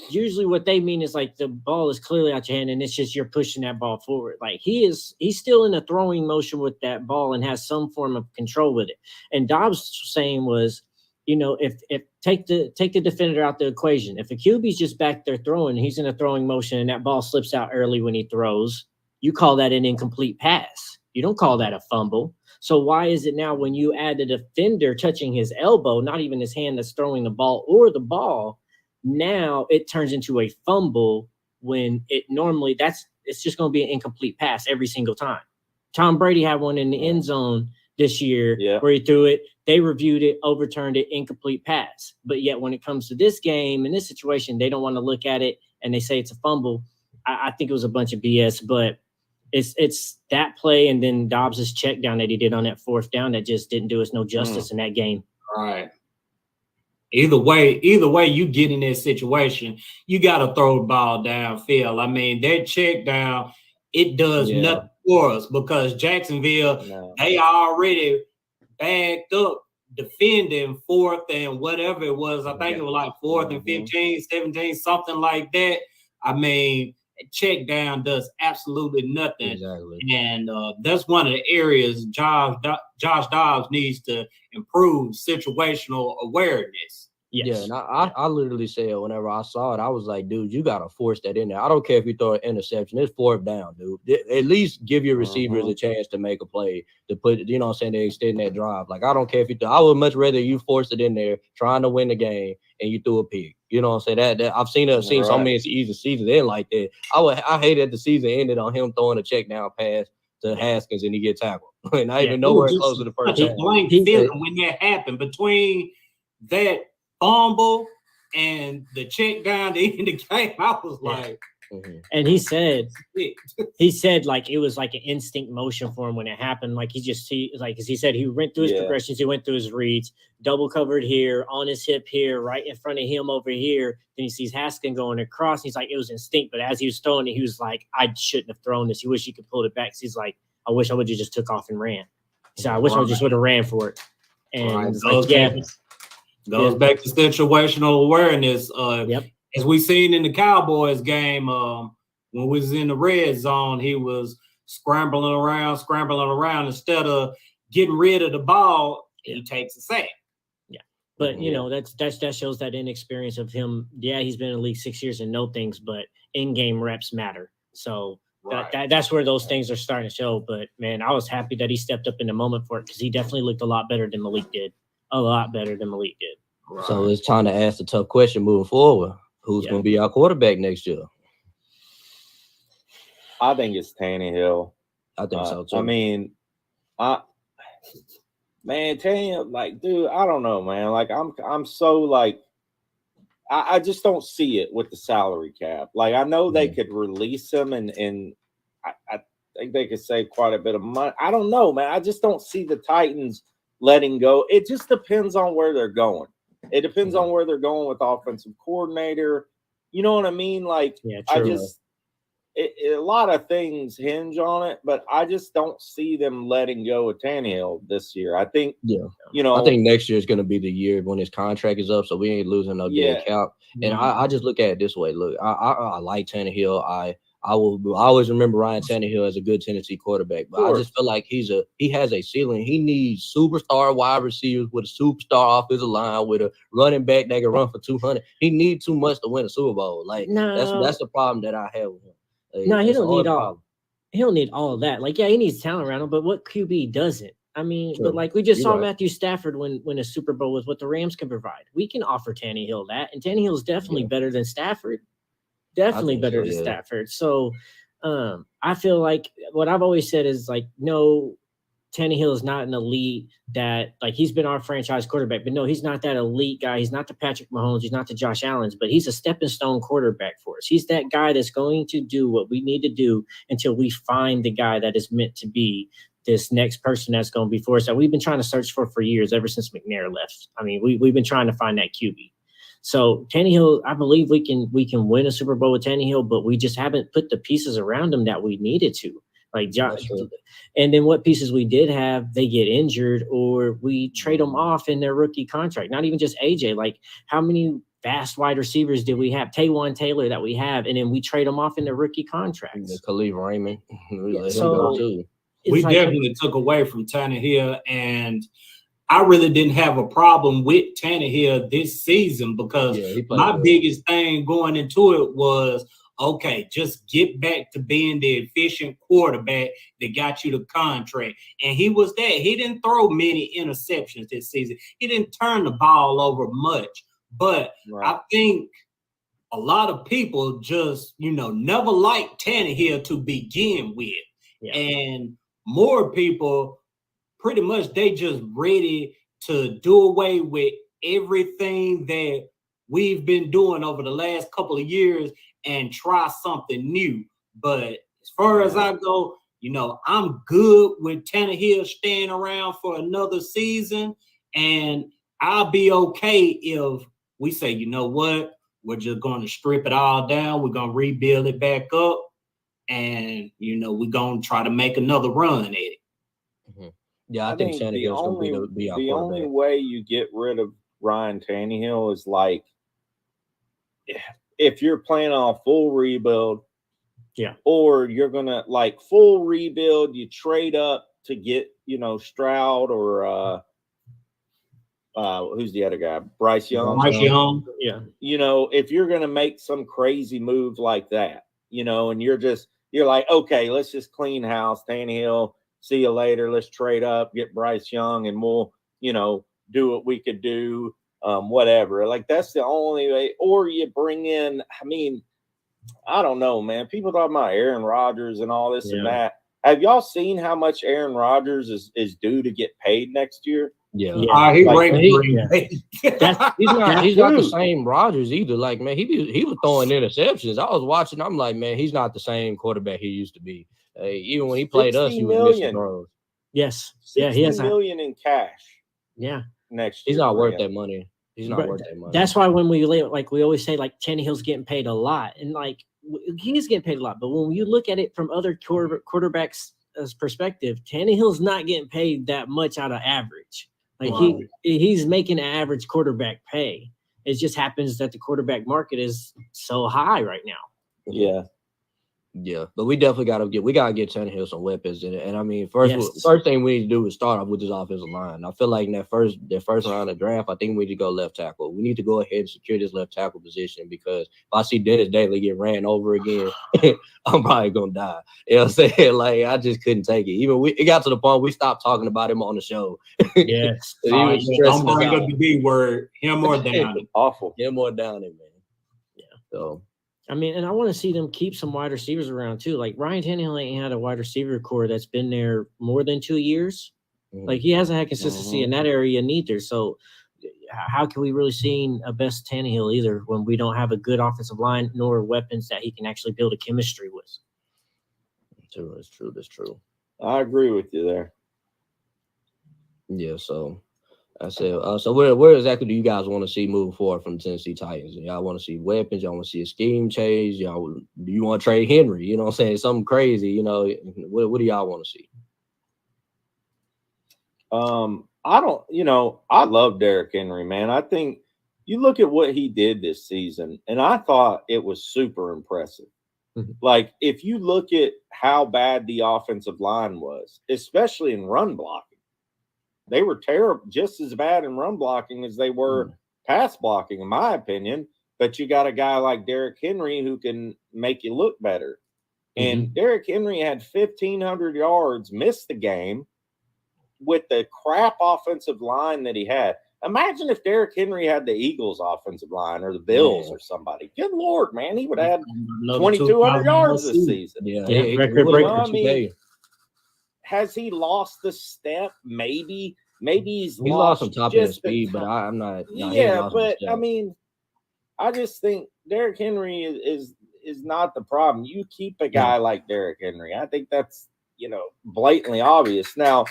usually what they mean is like the ball is clearly out your hand and it's just you're pushing that ball forward. Like he's still in a throwing motion with that ball and has some form of control with it. And Dobbs' saying was, if take the defender out the equation. If a QB's just back there throwing, he's in a throwing motion and that ball slips out early when he throws, you call that an incomplete pass. You don't call that a fumble. So why is it now when you add the defender touching his elbow, not even his hand that's throwing the ball or the ball, now it turns into a fumble when it normally it's just going to be an incomplete pass every single time. Tom Brady had one in the end zone this year where he threw it. They reviewed it, overturned it, incomplete pass. But yet when it comes to this game, in this situation, they don't want to look at it and they say it's a fumble. I think it was a bunch of BS, but it's that play and then Dobbs' check down that he did on that fourth down that just didn't do us no justice in that game. All right. Either way, you get in this situation, you got to throw the ball downfield. I mean, that check down, it does nothing for us because Jacksonville, they already backed up defending fourth and whatever it was. I think it was like fourth and 15, 17, something like that. I mean, check down does absolutely nothing. Exactly. And that's one of the areas Josh Dobbs needs to improve situational awareness. Yes. Yeah, and I literally said whenever I saw it, I was like, dude, you got to force that in there. I don't care if you throw an interception. It's fourth down, dude. At least give your receivers a chance to make a play, to put, they extend that drive. Like, I don't care if you I would much rather you force it in there trying to win the game and you threw a pick. You know what I'm saying? That I've seen so many seasons end like that. I hated the season ended on him throwing a check down pass to Haskins and he get tackled. And not even nowhere close to the first half. Blank feeling when that happened between that fumble and the check down to end the game. I was like, and he said like it was like an instinct motion for him when it happened. Like he said, he went through his progressions, he went through his reads, double covered here, on his hip here, right in front of him over here. Then he sees Haskins going across. He's like, it was instinct. But as he was throwing it, he was like, I shouldn't have thrown this. He wish he could pull it back. He's like, I wish I would have just took off and ran. He said, I wish I just would have ran for it. And it's like, goes back to situational awareness. As we seen in the Cowboys game, when we was in the red zone, he was scrambling around. Instead of getting rid of the ball, he takes a sack. But that shows that inexperience of him. He's been in the league 6 years and know things, but in-game reps matter. So that's where those things are starting to show. But man, I was happy that he stepped up in the moment for it because he definitely looked a lot better than Malik did. A lot better than Malik did. Right. So it's time to ask the tough question moving forward. Who's going to be our quarterback next year? I think it's Tannehill. I think so too. I mean, Tannehill, like, dude, I don't know, man. Like, I'm so like, I just don't see it with the salary cap. Like, I know they could release him, and I think they could save quite a bit of money. I don't know, man. I just don't see the Titans letting go. It just depends on where they're going. It depends on where they're going with offensive coordinator. You know what I mean? Like, true. A lot of things hinge on it, but I just don't see them letting go of Tannehill this year. I think, I think next year is going to be the year when his contract is up, so we ain't losing no dead cap. And I just look at it this way. Look, I like Tannehill. I always remember Ryan Tannehill as a good Tennessee quarterback, but I just feel like he has a ceiling. He needs superstar wide receivers with a superstar offensive line with a running back that can run for 200. He needs too much to win a Super Bowl. Like that's the problem that I have with him. No, he don't need all. He don't need all of that. Like, he needs talent around him, but what QB doesn't? I mean, but like we just saw Matthew Stafford win a Super Bowl with what the Rams can provide. We can offer Tannehill that, and Tannehill is definitely better than Stafford. Definitely better than Stafford. So, I feel like what I've always said is like, no, Tannehill is not an elite that, like, he's been our franchise quarterback, but no, he's not that elite guy. He's not the Patrick Mahomes. He's not the Josh Allens, but he's a stepping stone quarterback for us. He's that guy that's going to do what we need to do until we find the guy that is meant to be this next person that's going to be for us that we've been trying to search for years, ever since McNair left. I mean, we've been trying to find that QB. So Tannehill, I believe we can win a Super Bowl with Tannehill, but we just haven't put the pieces around him that we needed to. Like Josh, and then what pieces we did have, they get injured or we trade them off in their rookie contract. Not even just AJ. Like, how many fast wide receivers did we have? Taywan Taylor that we have, and then we trade them off in their rookie contracts. Khalif Raymond. We definitely took away from Tannehill, and I really didn't have a problem with Tannehill this season because my biggest thing going into it was, okay, just get back to being the efficient quarterback that got you the contract. And he was that. He didn't throw many interceptions this season. He didn't turn the ball over much. But I think a lot of people just, never liked Tannehill to begin with. Yeah. And more people, pretty much, they just ready to do away with everything that we've been doing over the last couple of years and try something new. But as far as I go, I'm good with Tannehill staying around for another season, and I'll be okay if we say, you know what, we're just going to strip it all down, we're going to rebuild it back up, and we're going to try to make another run at it. Mm-hmm. Yeah, I think Tannehill's going to be our the only way you get rid of Ryan Tannehill is like, if you're planning on a full rebuild, or you're gonna like full rebuild, you trade up to get Stroud or who's the other guy, Bryce Young. If you're gonna make some crazy move like that, and you're like, okay, let's just clean house, Tannehill, see you later, let's trade up, get Bryce Young, and we'll do what we could do. Whatever. Like, that's the only way. Or you bring in, I don't know, man. People talking about Aaron Rodgers and all this and that. Have y'all seen how much Aaron Rodgers is due to get paid next year? Yeah. He's not the same Rodgers either. Like, man, he was throwing interceptions. I was watching. I'm like, man, he's not the same quarterback he used to be. Even when he played us, he was missing throws. Yes. He has $60 million in cash. Yeah. Next year. He's not worth that money. He's not worth that money. That's why when we always say, like, Tannehill's getting paid a lot, and like he's getting paid a lot. But when you look at it from other quarterbacks' perspective, Tannehill's not getting paid that much out of average. Like, he's making an average quarterback pay. It just happens that the quarterback market is so high right now. Yeah. Yeah, but we definitely gotta get Tannehill some weapons in it. And first thing we need to do is start off with this offensive line. I feel like in that first round of draft, I think we need to go left tackle. We need to go ahead and secure this left tackle position, because if I see Dennis Daly get ran over again, I'm probably gonna die. You know what I'm saying? Like, I just couldn't take it. It got to the point we stopped talking about him on the show. Yes. Don't bring up the B word. Him or Downing. Awful. Him or Downing, man. Yeah. So. And I want to see them keep some wide receivers around too. Like, Ryan Tannehill ain't had a wide receiver core that's been there more than 2 years. Mm-hmm. Like, he hasn't had consistency in that area neither. So how can we really see a best Tannehill either when we don't have a good offensive line nor weapons that he can actually build a chemistry with? That's true. I agree with you there. Yeah, so I said, so where exactly do you guys want to see moving forward from the Tennessee Titans? Y'all want to see weapons? Y'all want to see a scheme change? Do you want to trade Henry? You know what I'm saying? Something crazy, you know. What do y'all want to see? I love Derrick Henry, man. I think you look at what he did this season, and I thought it was super impressive. Mm-hmm. Like, if you look at how bad the offensive line was, especially in run blocking, they were terrible, just as bad in run blocking as they were pass blocking, in my opinion. But you got a guy like Derrick Henry who can make you look better. And Derrick Henry had 1,500 yards, missed the game with the crap offensive line that he had. Imagine if Derrick Henry had the Eagles offensive line or the Bills or somebody. Good Lord, man. He would have had 2,200 yards this season. Yeah, record breaker. I mean, has he lost the step? Maybe he's lost some top end speed, but I'm not. Yeah, but I mean, I just think Derrick Henry is not the problem. You keep a guy like Derrick Henry. I think that's, blatantly obvious. Now,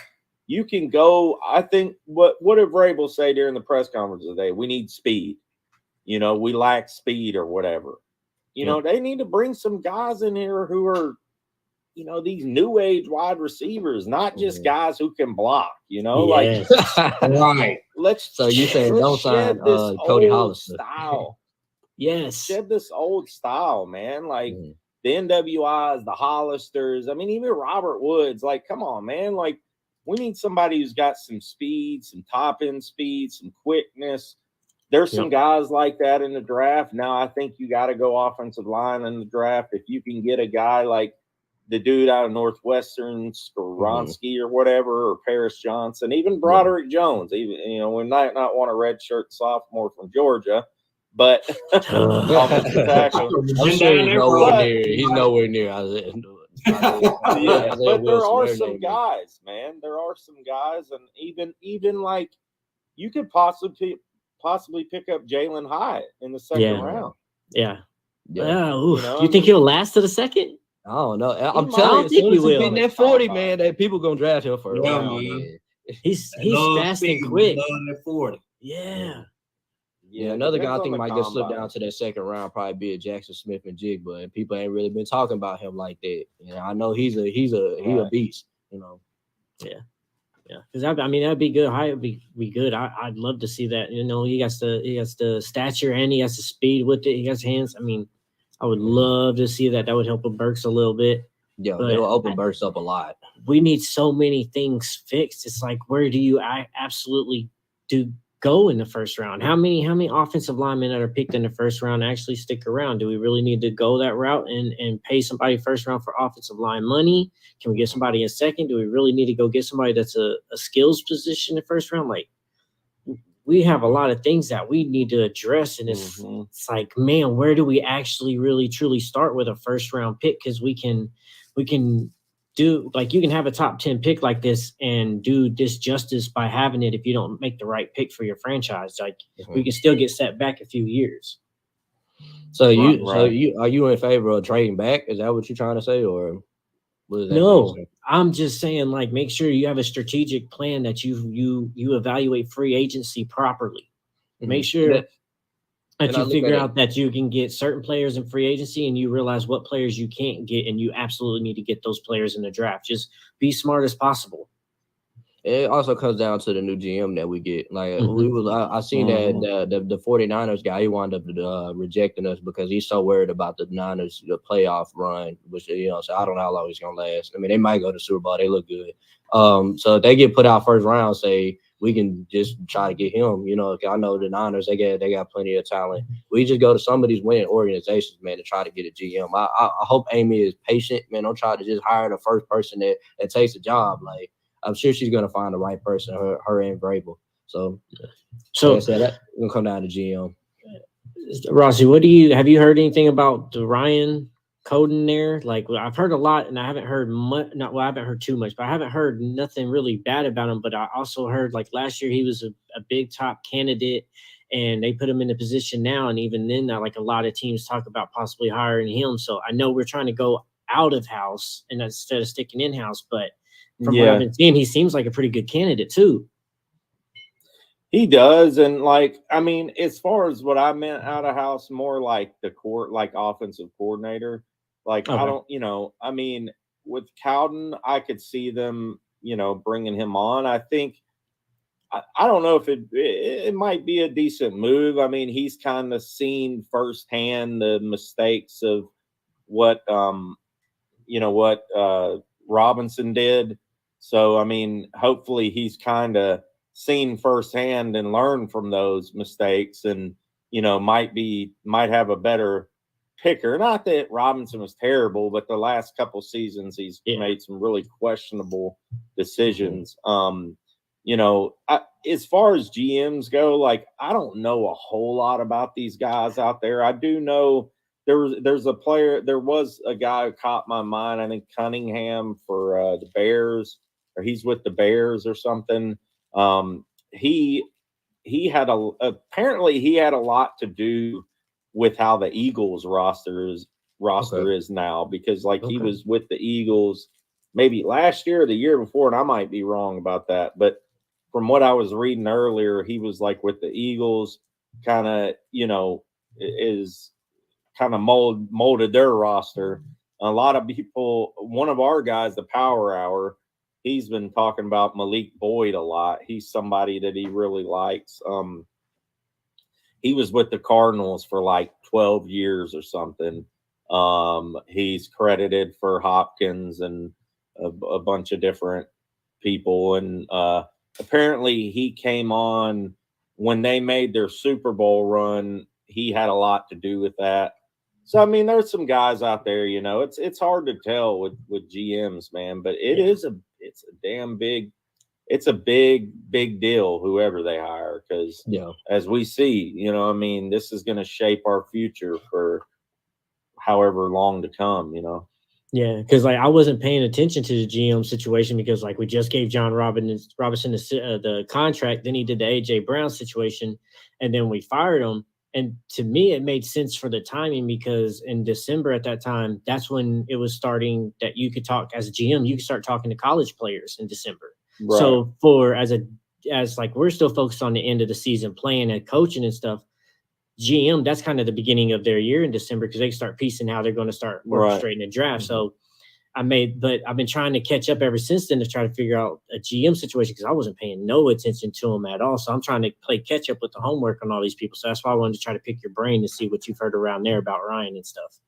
you can go. I think what did Vrabel say during the press conference today? We need speed. We lack speed or whatever. They need to bring some guys in here who are, these new age wide receivers, not just guys who can block, like right. So you saying don't sign Cody Hollister style. Yes. Shed this old style, man. Like the NWIs, the Hollisters. I mean, even Robert Woods. Like, come on, man. Like, we need somebody who's got some speed, some top end speed, some quickness. There's some guys like that in the draft. Now, I think you got to go offensive line in the draft. If you can get a guy like the dude out of Northwestern, Skoronsky or whatever, or Paris Johnson, even Broderick Jones, even, we might not want a redshirt sophomore from Georgia, but offensive tackle. I'm sure he's nowhere near. But there are some guys, man. There are some guys, and even like you could possibly pick up Jalen Hyatt in the second round. Yeah. You think he'll last to the second? I don't know. I'm telling you, as soon as he's getting that 40, man, that people gonna draft him for a round. Man. He's fast and quick. 40. Yeah. Yeah, another guy I think might get slipped down to that second round probably be a Jackson Smith and Jigba, and people ain't really been talking about him like that. I know he's a beast. Yeah. Because that'd be good. Hyatt would be good. I'd love to see that. He has the stature and he has the speed with it. He has hands. I mean, I would love to see that. That would help Burks a little bit. Yeah, it'll open Burks up a lot. We need so many things fixed. It's like, where do you absolutely go in the first round? How many offensive linemen that are picked in the first round actually stick around? Do we really need to go that route and pay somebody first round for offensive line money? Can we get somebody in second? Do we really need to go get somebody that's a skills position in the first round? Like, we have a lot of things that we need to address, and it's like, man, where do we actually really truly start with a first round pick? Because we can do, like, you can have a top 10 pick like this and do disjustice by having it if you don't make the right pick for your franchise. Like, we can still get set back a few years. So are you in favor of trading back? Is that what you're trying to say, or what is that? No, I'm just saying, like, make sure you have a strategic plan that you evaluate free agency properly. Make sure that you figure out that you can get certain players in free agency, and you realize what players you can't get, and you absolutely need to get those players in the draft. Just be smart as possible. It also comes down to the new GM that we get. Like, I seen that the 49ers guy, he wound up rejecting us because he's so worried about the Niners, the playoff run, which, so I don't know how long he's going to last. I mean, they might go to Super Bowl. They look good. So if they get put out first round, say, we can just try to get him. I know the Niners, they got plenty of talent. We just go to some of these winning organizations, man, to try to get a GM. I hope Amy is patient, man. Don't try to just hire the first person that takes a job. Like, I'm sure she's gonna find the right person, her and Vrabel. So like I said, that's gonna come down to GM. Rossi, have you heard anything about the Ryan Coden there? Like, I've heard a lot, and I haven't heard much. I haven't heard too much, but I haven't heard nothing really bad about him. But I also heard, like, last year he was a big top candidate, and they put him in a position now, and even then, like, a lot of teams talk about possibly hiring him. So I know we're trying to go out of house and instead of sticking in house, but from what I've been seeing, he seems like a pretty good candidate too. He does, and like I mean, as far as what I meant out of house, more like the court, like offensive coordinator. Like I Okay. don't, I mean, with Cowden, I could see them, bringing him on. I think I don't know if it might be a decent move. I mean, he's kind of seen firsthand the mistakes of what what Robinson did. So I mean, hopefully he's kind of seen firsthand and learned from those mistakes, and might have a better picker. Not that Robinson was terrible, but the last couple seasons he's made some really questionable decisions. As far as GMs go, like I don't know a whole lot about these guys out there. I do know there was a guy who caught my mind. I think Cunningham for the Bears, or he's with the Bears or something. He apparently he had a lot to do with how the Eagles roster is now, because he was with the Eagles maybe last year or the year before, and I might be wrong about that, but from what I was reading earlier, he was with the Eagles, kind of is kind of molded their roster. A lot of people, one of our guys, the Power Hour, he's been talking about Malik Boyd a lot. He's somebody that he really likes. He was with the Cardinals for 12 years or something. He's credited for Hopkins and a bunch of different people. And apparently he came on when they made their Super Bowl run. He had a lot to do with that. So, I mean, there's some guys out there, it's hard to tell with GMs, man, but it's a big deal, whoever they hire, because as we see, this is going to shape our future for however long to come, Yeah, because I wasn't paying attention to the GM situation, because we just gave John Robinson the contract, then he did the AJ Brown situation, and then we fired him. And to me, it made sense for the timing, because in December at that time, that's when it was starting that you could talk as a GM, you could start talking to college players in December. Right. So we're still focused on the end of the season, playing and coaching and stuff. GM, that's kind of the beginning of their year in December, because they start piecing how they're going to start orchestrating the draft. Mm-hmm. So but I've been trying to catch up ever since then to try to figure out a GM situation, because I wasn't paying no attention to them at all. So I'm trying to play catch up with the homework on all these people. So that's why I wanted to try to pick your brain to see what you've heard around there about Ryan and stuff.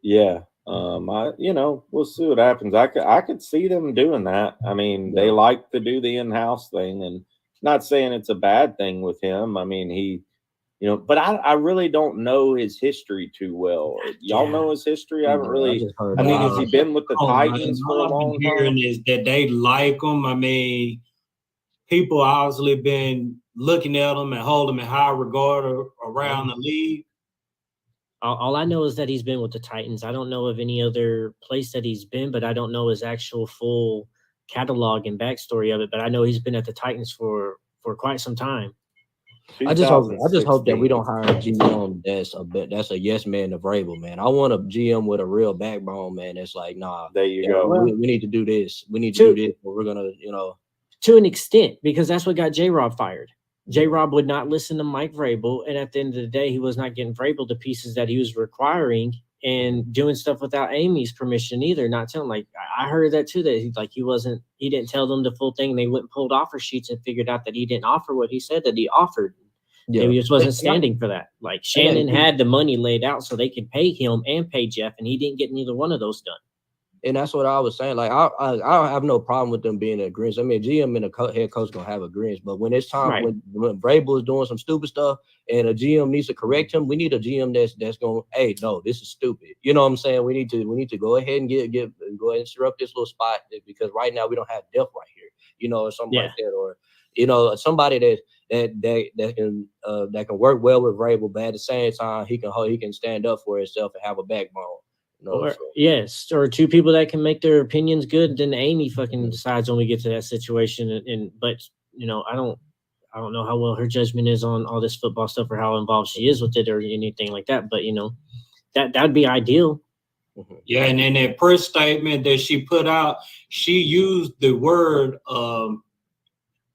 Yeah. We'll see what happens. I could see them doing that. I mean, they like to do the in-house thing, and not saying it's a bad thing with him. I mean, but I really don't know his history too well. Y'all know his history? I haven't really. I mean, has he been with the Titans for a long time? Hearing is that they like him. I mean, people obviously been looking at him and holding him in high regard around the league. All I know is that he's been with the Titans. I don't know of any other place that he's been, but I don't know his actual full catalog and backstory of it. But I know he's been at the Titans for quite some time. I just hope that we don't hire a GM that's a yes man to Vrabel, man. I want a GM with a real backbone, man. That's like, nah, there you go. We need to do this. We need to do this, but we're gonna, to an extent, because that's what got J-Rob fired. J-Rob would not listen to Mike Vrabel, and at the end of the day, he was not getting Vrabel the pieces that he was requiring, and doing stuff without Amy's permission either. Not telling, I heard that too, that he didn't tell them the full thing. They went and pulled offer sheets and figured out that he didn't offer what he said that he offered. Yeah. He just wasn't standing for that. Shannon had the money laid out so they could pay him and pay Jeff, and he didn't get neither one of those done. And that's what I was saying. I have no problem with them being in agreement. I mean, GM and a head coach gonna have agreements, but when it's time, right, when Vrabel is doing some stupid stuff and a GM needs to correct him, we need a GM that's going, hey, no, this is stupid. You know what I'm saying? We need to go ahead and go ahead and stir up this little spot, because right now we don't have depth right here. Or something like that, or somebody that can work well with Vrabel, but at the same time he can stand up for himself and have a backbone. Or two people that can make their opinions good. And then Amy fucking decides when we get to that situation. But I don't know how well her judgment is on all this football stuff, or how involved she is with it, or anything like that. But that'd be ideal. Yeah, and in that press statement that she put out, she used the word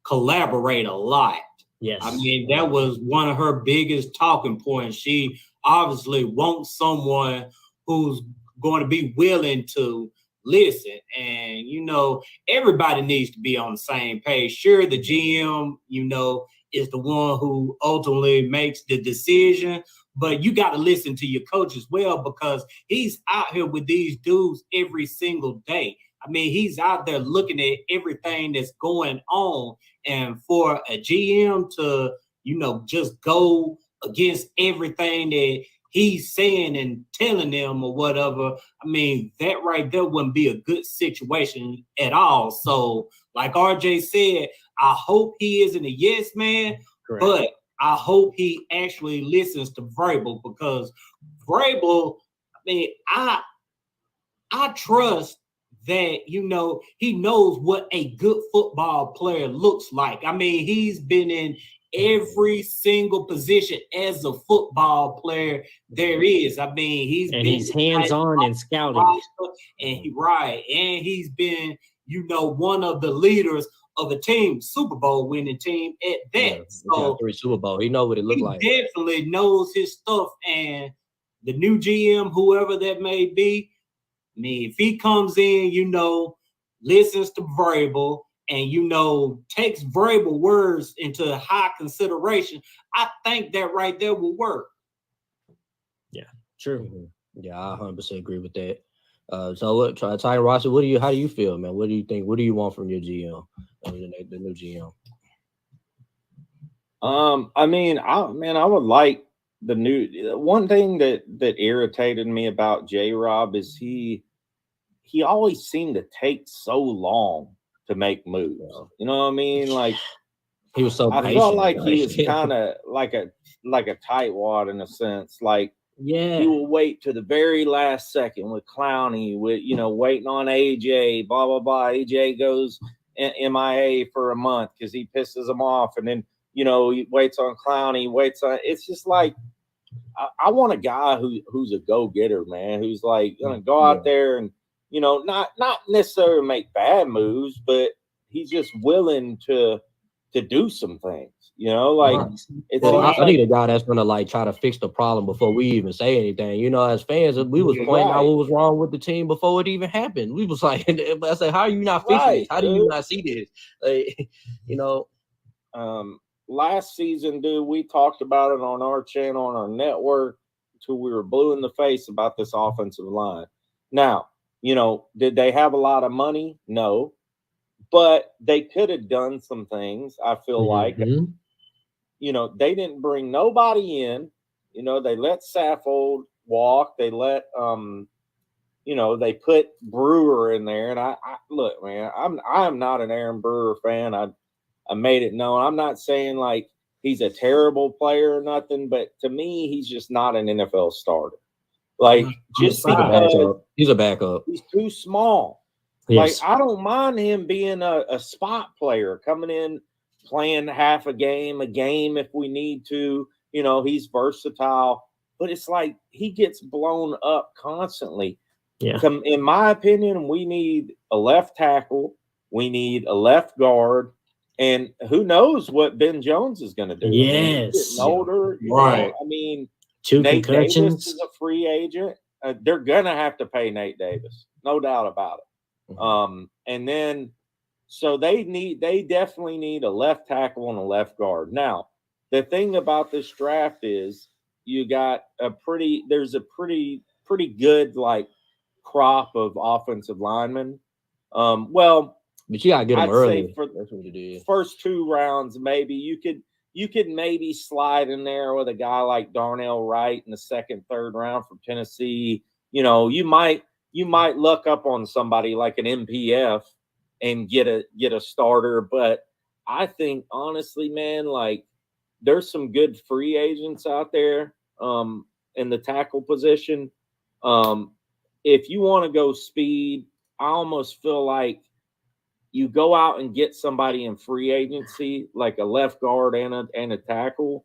collaborate a lot. Yes. I mean, that was one of her biggest talking points. She obviously wants someone who's going to be willing to listen. And, you know, everybody needs to be on the same page. Sure, the GM, you know, is the one who ultimately makes the decision, but you got to listen to your coach as well, because he's out here with these dudes every single day. I mean, he's out there looking at everything that's going on. And for a GM to, you know, just go against everything that he's saying and telling them or whatever, I mean, that right there wouldn't be a good situation at all. So, like RJ said, I hope he isn't a yes man, Correct. but I hope he actually listens to Vrabel, because Vrabel, I mean, I trust that, you know, he knows what a good football player looks like. I mean, he's been in every single position as a football player there is. I mean, he's hands-on and scouting. And he's been, you know, one of the leaders of a team, Super Bowl winning team at that. Yeah, so 3 Super Bowl. He know what it looked like. He definitely knows his stuff. And the new GM, whoever that may be, I mean, if he comes in, you know, listens to Vrabel and, you know, takes Vrabel words into high consideration, I think that right there will work. Yeah, true. Mm-hmm. Yeah, I 100% agree with that. So what, Ty Rossi, how do you feel, man? What do you think? What do you want from your GM, the new GM? I mean, I would like the new. One thing that irritated me about J-Rob is he always seemed to take so long to make moves. You know what I mean? Like, he was so I patient. felt like he was kind of like a tightwad in a sense. Like, yeah, he will wait to the very last second with Clowney, with, you know, waiting on AJ, blah blah blah. AJ goes MIA for a month because he pisses him off, and then, you know, he waits on Clowney, waits on. It's just like, I want a guy who's a go-getter, man, who's like gonna go out there and, you know, not necessarily make bad moves, but he's just willing to do some things, you know, like I need a guy that's gonna like try to fix the problem before we even say anything. You know, as fans, we was pointing out what was wrong with the team before it even happened. We was like, I said, how are you not fixing this? How do you not see this? Like, you know, last season, dude, we talked about it on our channel, on our network, until we were blue in the face about this offensive line. Now, you know, did they have a lot of money? No. But they could have done some things, I feel like. You know, they didn't bring nobody in. You know, they let Saffold walk. They let, you know, they put Brewer in there. And I look, man, I'm not an Aaron Brewer fan. I made it known. I'm not saying like he's a terrible player or nothing, but to me, he's just not an NFL starter. Like, just because he's a backup. He's too small. Yes. Like, I don't mind him being a spot player, coming in, playing half a game if we need to. You know, he's versatile, but it's like he gets blown up constantly. Yeah. In my opinion, we need a left tackle. We need a left guard. And who knows what Ben Jones is going to do. Yes. I mean, he's getting older. Right. I mean, 2 Nate concussions. Davis is a free agent. They're going to have to pay Nate Davis. No doubt about it. And then, so they definitely need a left tackle and a left guard. Now, the thing about this draft is you got there's a pretty good like crop of offensive linemen. Well, but you gotta get them early. Say for the first 2 rounds, maybe you could maybe slide in there with a guy like Darnell Wright in the 2nd, 3rd round from Tennessee. You know, you might look up on somebody like an MPF and get a starter. But I think, honestly, man, like, there's some good free agents out there in the tackle position. If you want to go speed, I almost feel like you go out and get somebody in free agency, like a left guard and a tackle,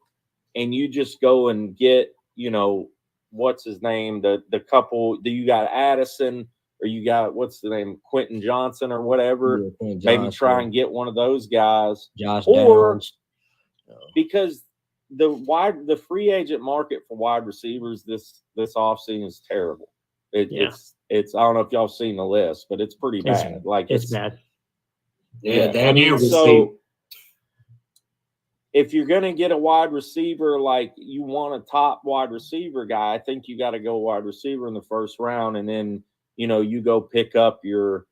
and you just go and get, you know, what's his name? The couple that you got, Addison. or you got what's the name, Quentin Johnson or whatever. Yeah, Quentin Maybe Johnson, try and get one of those guys, Josh or Downs. because the free agent market for wide receivers this offseason is terrible. It's I don't know if y'all seen the list, but it's pretty bad. It's bad. Yeah, I mean, so so if you're going to get a wide receiver, like you want a top wide receiver guy, I think you got to go wide receiver in the first round, and then you go pick up your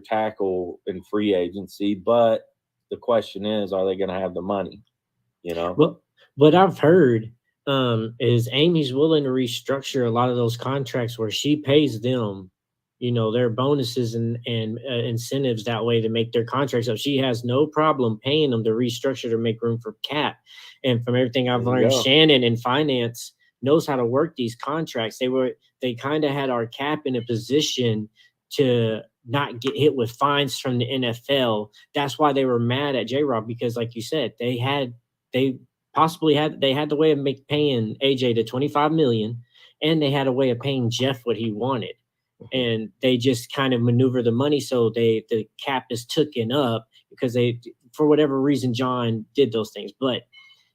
tackle in free agency. But the question is, are they going to have the money? Well, what I've heard is Amy's willing to restructure a lot of those contracts where she pays them, their bonuses and incentives that way to make their contracts up. She has no problem paying them to restructure to make room for cap. And from everything I've learned, Shannon in finance knows how to work these contracts. They kind of had our cap in a position to not get hit with fines from the NFL. That's why they were mad at J-Rob, because like you said, they had the way of paying AJ the $25 million, and they had a way of paying Jeff what he wanted. And they just kind of maneuver the money so the cap is taken up because they, for whatever reason, John did those things.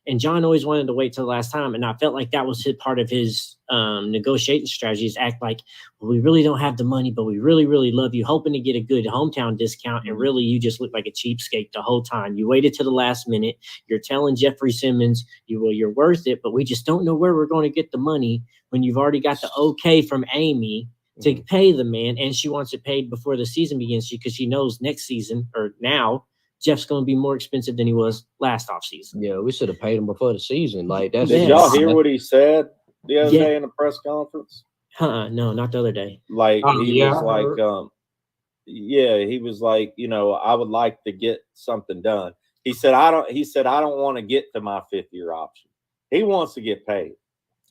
And John always wanted to wait till the last time, and I felt like that was part of his negotiating strategies. Act like, well, we really don't have the money, but we really, really love you, hoping to get a good hometown discount, and really you just look like a cheapskate the whole time. You waited to the last minute. You're telling Jeffrey Simmons, you're worth it, but we just don't know where we're going to get the money when you've already got the okay from Amy to pay the man, and she wants it paid before the season begins because she knows next season or now Jeff's going to be more expensive than he was last offseason. Yeah, we should have paid him before the season. Like that's. Did y'all hear what he said the other day in the press conference? No, not the other day. Like he was like, I would like to get something done. He said, I don't want to get to my 5th-year option. He wants to get paid.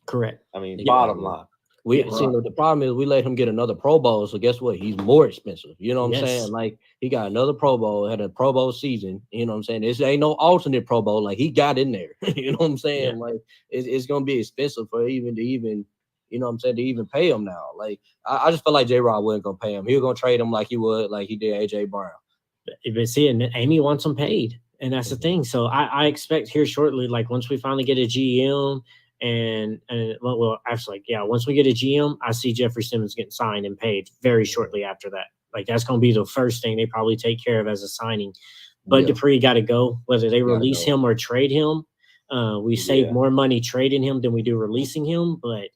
Correct. I mean, bottom line. The problem is we let him get another Pro Bowl, so guess what? He's more expensive. You know what I'm saying? Like he got another Pro Bowl, had a Pro Bowl season. You know what I'm saying? This ain't no alternate Pro Bowl. Like he got in there. You know what I'm saying? Yeah. Like it's gonna be expensive for even to even pay him now. Like I just felt like J-Rod wasn't gonna pay him. He was gonna trade him like he did AJ Brown. But see, and Amy wants him paid, and that's the thing. So I expect here shortly, like once we finally get a GM. Once we get a GM, I see Jeffrey Simmons getting signed and paid very shortly after that. Like that's going to be the first thing they probably take care of as a signing. But Dupree got to go, whether they release him or trade him. We save more money trading him than we do releasing him, but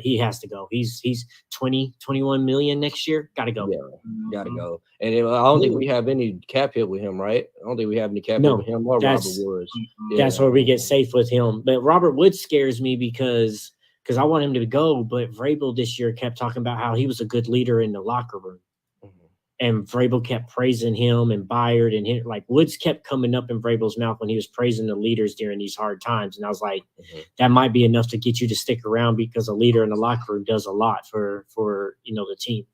he has to go. He's 21 million next year. Got to go. Yeah, got to go. And I don't think we have any cap hit with him, right? I don't think we have any cap hit with him or Robert Woods. That's where we get safe with him. But Robert Woods scares me because I want him to go. But Vrabel this year kept talking about how he was a good leader in the locker room. And Vrabel kept praising him, and Byard and him, like Woods kept coming up in Vrabel's mouth when he was praising the leaders during these hard times. And I was like, that might be enough to get you to stick around because a leader in the locker room does a lot for the team.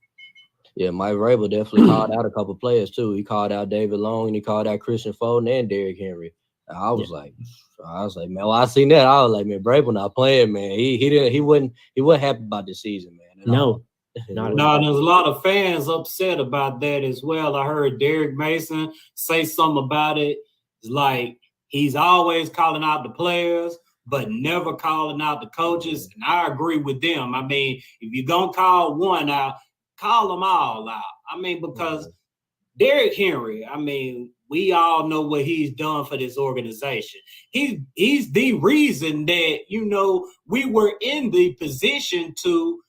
Yeah, Mike Vrabel definitely called out a couple players too. He called out David Long and he called out Christian Fulton and Derrick Henry. I was like, man, well, I seen that. I was like, man, Vrabel not playing, man. He wasn't happy about this season, man. No. No, there's a lot of fans upset about that as well. I heard Derek Mason say something about it. It's like he's always calling out the players, but never calling out the coaches. And I agree with them. I mean, if you're going to call one out, call them all out. I mean, because Derrick Henry, I mean, we all know what he's done for this organization. He's the reason that, we were in the position to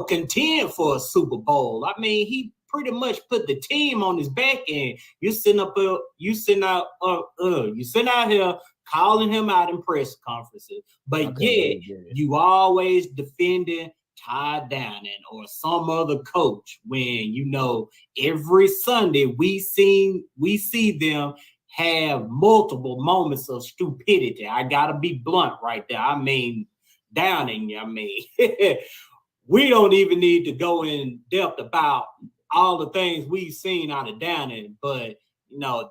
contend for a Super Bowl. I mean, he pretty much put the team on his back end. You sitting out here calling him out in press conferences, but you always defending Todd Downing or some other coach when every Sunday we see them have multiple moments of stupidity. I gotta be blunt right there. I mean, Downing. We don't even need to go in depth about all the things we've seen out of Downing, but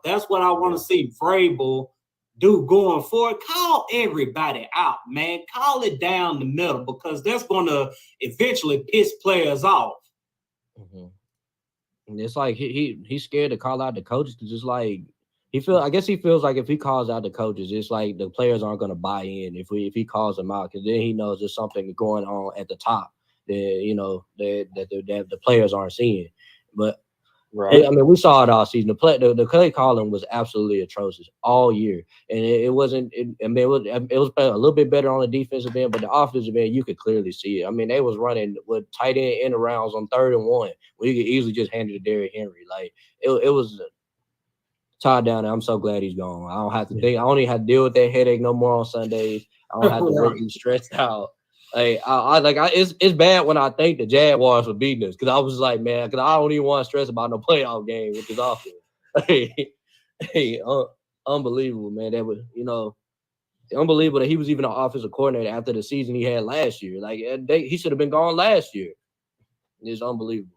that's what I want to see Vrabel do going forward. Call everybody out, man. Call it down the middle because that's going to eventually piss players off. Mhm. And it's like he's scared to call out the coaches because it's like I guess he feels like if he calls out the coaches, it's like the players aren't going to buy in if he calls them out, because then he knows there's something going on at the top that that the players aren't seeing. But Right. I mean, we saw it all season. The play calling was absolutely atrocious all year, and it wasn't. I mean, it was a little bit better on the defensive end, but the offensive end you could clearly see it. I mean, they was running with tight end arounds on 3rd and 1, where you could easily just hand it to Derrick Henry. Like it was. Todd Downing, I'm so glad he's gone. I don't have to think. I don't even have to deal with that headache no more on Sundays. I don't have to work and stressed out. Like it's bad when I think the Jaguars for beating us, because I was just like, man, because I don't even want to stress about no playoff game with this offense. Unbelievable, man. That was unbelievable that he was even an offensive coordinator after the season he had last year. Like he should have been gone last year. It's unbelievable.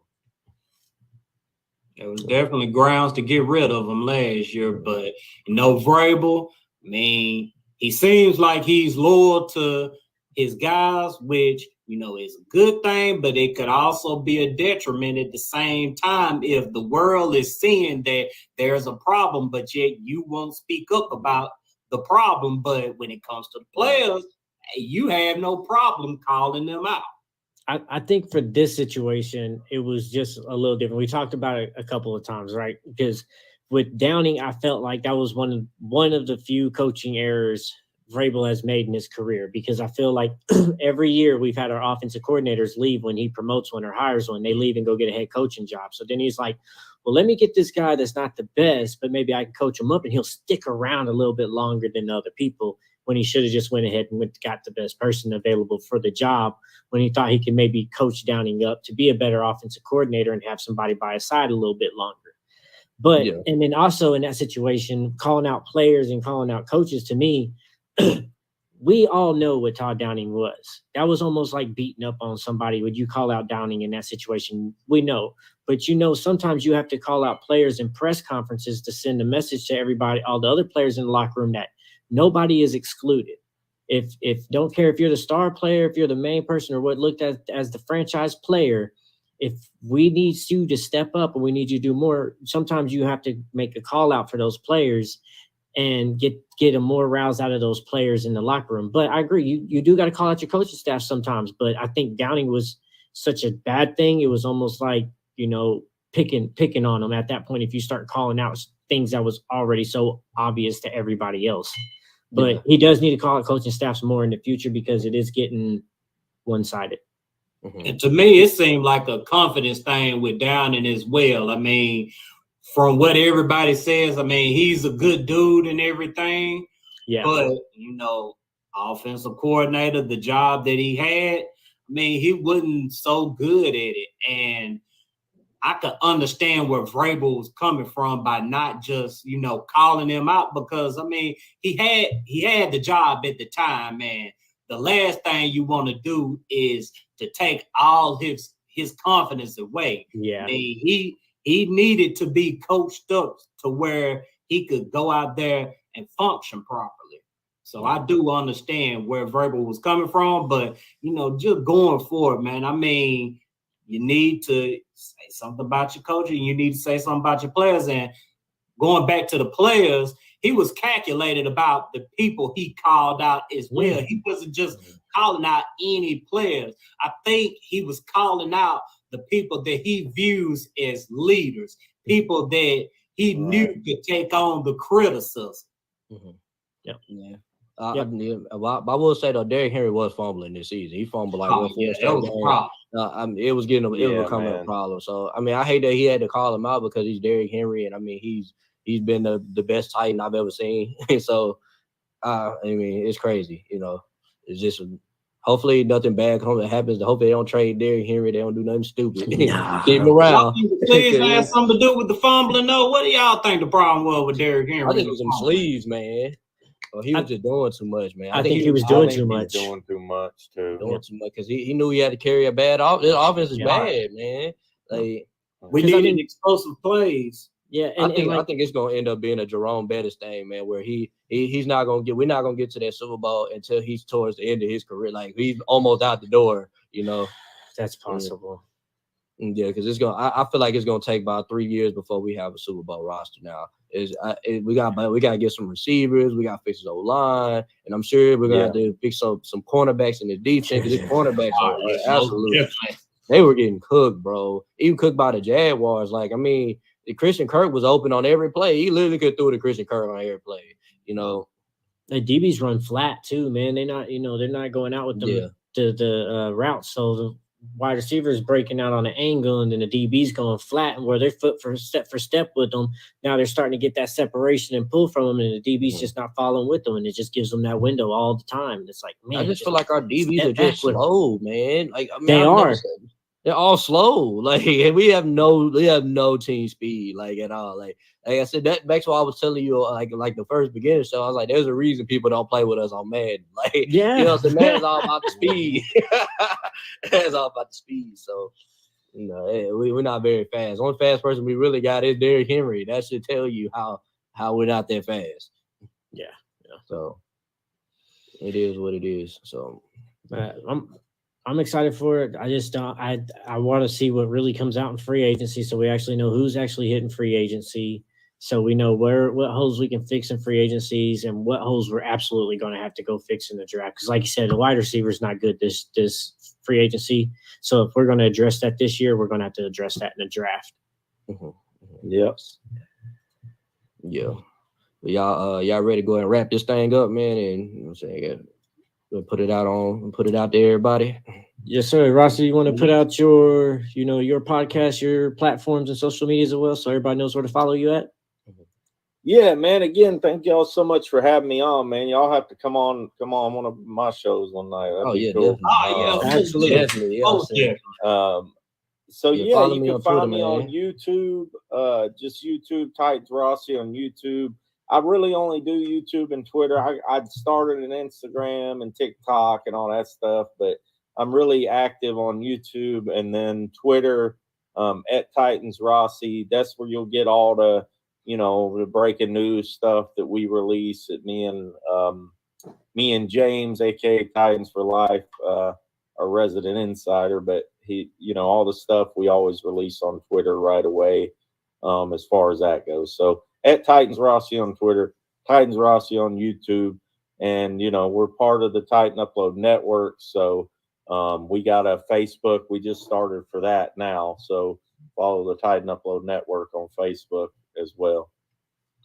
There was definitely grounds to get rid of him last year, but Vrabel, I mean, he seems like he's loyal to his guys, which is a good thing, but it could also be a detriment at the same time if the world is seeing that there's a problem, but yet you won't speak up about the problem. But when it comes to the players, you have no problem calling them out. I think for this situation, it was just a little different. We talked about it a couple of times, right? Because with Downing, I felt like that was one of the few coaching errors Vrabel has made in his career, because I feel like every year we've had our offensive coordinators leave when he promotes one or hires one. They leave and go get a head coaching job. So then he's like, well, let me get this guy that's not the best, but maybe I can coach him up and he'll stick around a little bit longer than other people, when he should have just went ahead and got the best person available for the job, when he thought he could maybe coach Downing up to be a better offensive coordinator and have somebody by his side a little bit longer. But and then also in that situation, calling out players and calling out coaches, to me, we all know what Todd Downing was. That was almost like beating up on somebody. Would you call out Downing in that situation? We know. But sometimes you have to call out players in press conferences to send a message to everybody, all the other players in the locker room, that nobody is excluded. If don't care if you're the star player, if you're the main person, or what looked at as the franchise player, if we need you to step up and we need you to do more, sometimes you have to make a call out for those players and get a more rouse out of those players in the locker room. But I agree, you do got to call out your coaching staff sometimes. But I think Downing was such a bad thing. It was almost like, picking on them at that point if you start calling out things that was already so obvious to everybody else. But he does need to call out coaching staffs more in the future, because it is getting one-sided. Mm-hmm. And to me, it seemed like a confidence thing with Downing as well. I mean, from what everybody says, I mean, he's a good dude and everything. Yeah. But, offensive coordinator, the job that he had, I mean, he wasn't so good at it. And I could understand where Vrabel was coming from by not just, calling him out, because, I mean, he had the job at the time, man. The last thing you want to do is to take all his confidence away. Yeah. I mean, he needed to be coached up to where he could go out there and function properly. So I do understand where Vrabel was coming from, but, just going forward, man, I mean, you need to say something about your coaching. You need to say something about your players. And going back to the players, he was calculated about the people he called out as well. He wasn't just calling out any players. I think he was calling out the people that he views as leaders, people that he knew could take on the criticism. Mm-hmm. Yep. Yeah. I will say though, Derrick Henry was fumbling this season. He fumbled like one that was a problem. It was becoming a problem. So I mean, I hate that he had to call him out, because he's Derrick Henry, and I mean he's been the best Titan I've ever seen. So I mean, it's crazy. It's just hopefully nothing bad happens. I hope they don't trade Derrick Henry. They don't do nothing stupid. Keep him around. Please have something to do with the fumbling. No, what do y'all think the problem was with Derrick Henry? I think it was some sleeves, man. Well, he was just doing too much, man. I think he was doing too much. Doing too much too. Doing too much because he knew he had to carry a bad offense. This offense is bad, man. Like we needed explosive plays. Yeah, and I think it's gonna end up being a Jerome Bettis thing, man, where he's not gonna get. We're not gonna get to that Super Bowl until he's towards the end of his career. Like he's almost out the door. That's possible. Yeah, because it's gonna. I feel like it's gonna take about 3 years before we have a Super Bowl roster. Now we got to get some receivers. We got to fix the line, and I'm sure we're gonna have to fix some cornerbacks in the defense. Because the cornerbacks are absolutely. They were getting cooked, bro. Even cooked by the Jaguars. Like, I mean, the Christian Kirk was open on every play. He literally could throw the Christian Kirk on every play. You know, the DBs run flat too, man. They're not, they're not going out with them the routes. So the wide receivers breaking out on an angle, and then the DBs going flat, and where they're foot for step with them. Now they're starting to get that separation and pull from them, and the DBs just not following with them, and it just gives them that window all the time. It's like, man, I just feel like our DBs are just slow, man. Like, I mean, they are. They're all slow. Like, we have no team speed, like, at all. Like I said, that's why I was telling you, like the first beginning show. I was like, there's a reason people don't play with us on Madden. Like, the Madden's all about the speed. It's all about the speed. So, we're not very fast. Only fast person we really got is Derrick Henry. That should tell you how we're not that fast. Yeah. So it is what it is. So I'm excited for it. I just I want to see what really comes out in free agency, so we actually know who's actually hitting free agency, so we know what holes we can fix in free agencies and what holes we're absolutely going to have to go fix in the draft. Because, like you said, the wide receiver is not good this free agency. So if we're going to address that this year, we're going to have to address that in the draft. Yep. Yeah. But y'all ready to go and wrap this thing up, man? And you know what I'm saying, we'll put it out to everybody. Yes, sir. Rossi, you want to put out your podcast, your platforms and social medias as well, so everybody knows where to follow you at? Yeah, man. Again, thank y'all so much for having me on, man. Y'all have to come on one of my shows one night. That'd be cool. Definitely. Absolutely. Definitely. So you can find me on on YouTube. Just YouTube, Titans Rossi on YouTube. I really only do YouTube and Twitter. I started an Instagram and TikTok and all that stuff, but I'm really active on YouTube and then Twitter at Titans Rossi. That's where you'll get all the breaking news stuff that we release. At me and James, aka Titans for Life, our resident insider. But he, all the stuff we always release on Twitter right away, as far as that goes. So at Titans Rossi on Twitter, Titans Rossi on YouTube, and we're part of the Titan Upload Network. So we got a Facebook. We just started for that now. So follow the Titan Upload Network on Facebook as well.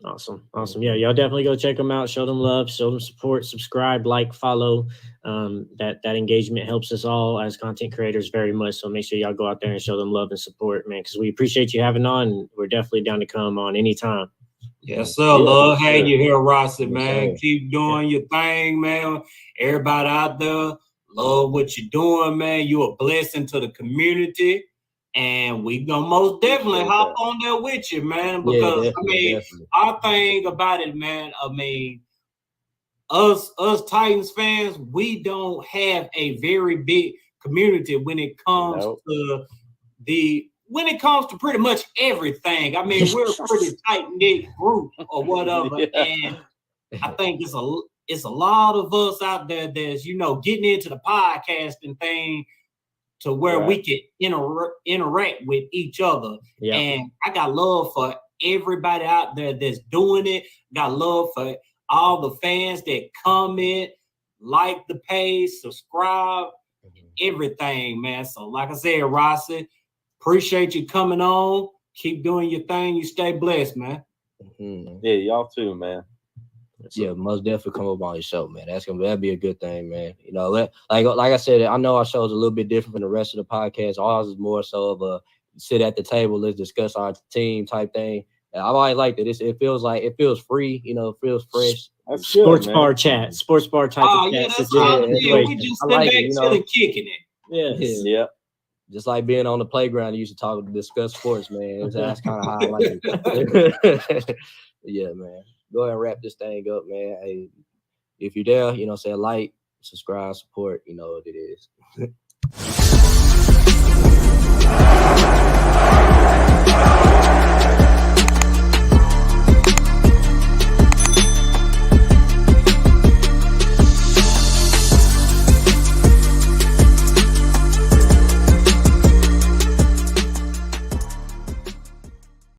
Awesome. Yeah, y'all definitely go check them out. Show them love, show them support, subscribe, like, follow. That engagement helps us all as content creators very much. So make sure y'all go out there and show them love and support, man, because we appreciate you having on. And we're definitely down to come on anytime. Yes, sir. Love having you here, Rossi, man. Keep doing your thing, man. Everybody out there, love what you're doing, man. You're a blessing to the community. And we gonna most definitely hop on there with you, man. Because our thing about it, man, us Titans fans, we don't have a very big community when it comes to pretty much everything. I mean, we're a pretty tight-knit group or whatever. And I think it's a lot of us out there that's, getting into the podcasting thing to where we can interact with each other. Yeah. And I got love for everybody out there that's doing it. Got love for all the fans that comment, like the page, subscribe, everything, man. So like I said, Rossi, appreciate you coming on. Keep doing your thing. You stay blessed, man. Yeah, y'all too, man. Yeah, most definitely come up on your show, man. That'd be a good thing, man. Like I said, I know our show is a little bit different from the rest of the podcast. Ours is more so of a sit at the table, let's discuss our team type thing. And I always like that. It feels free, it feels fresh. That's sports bar chat, sports bar type of chat. That's all it is. We just sit back, chilling, kicking it. Yeah. Just like being on the playground, you used to discuss sports, man. That's kind of how I like it. Yeah, man. Go ahead and wrap this thing up, man. Hey, if you're there, say like, subscribe, support, what it is.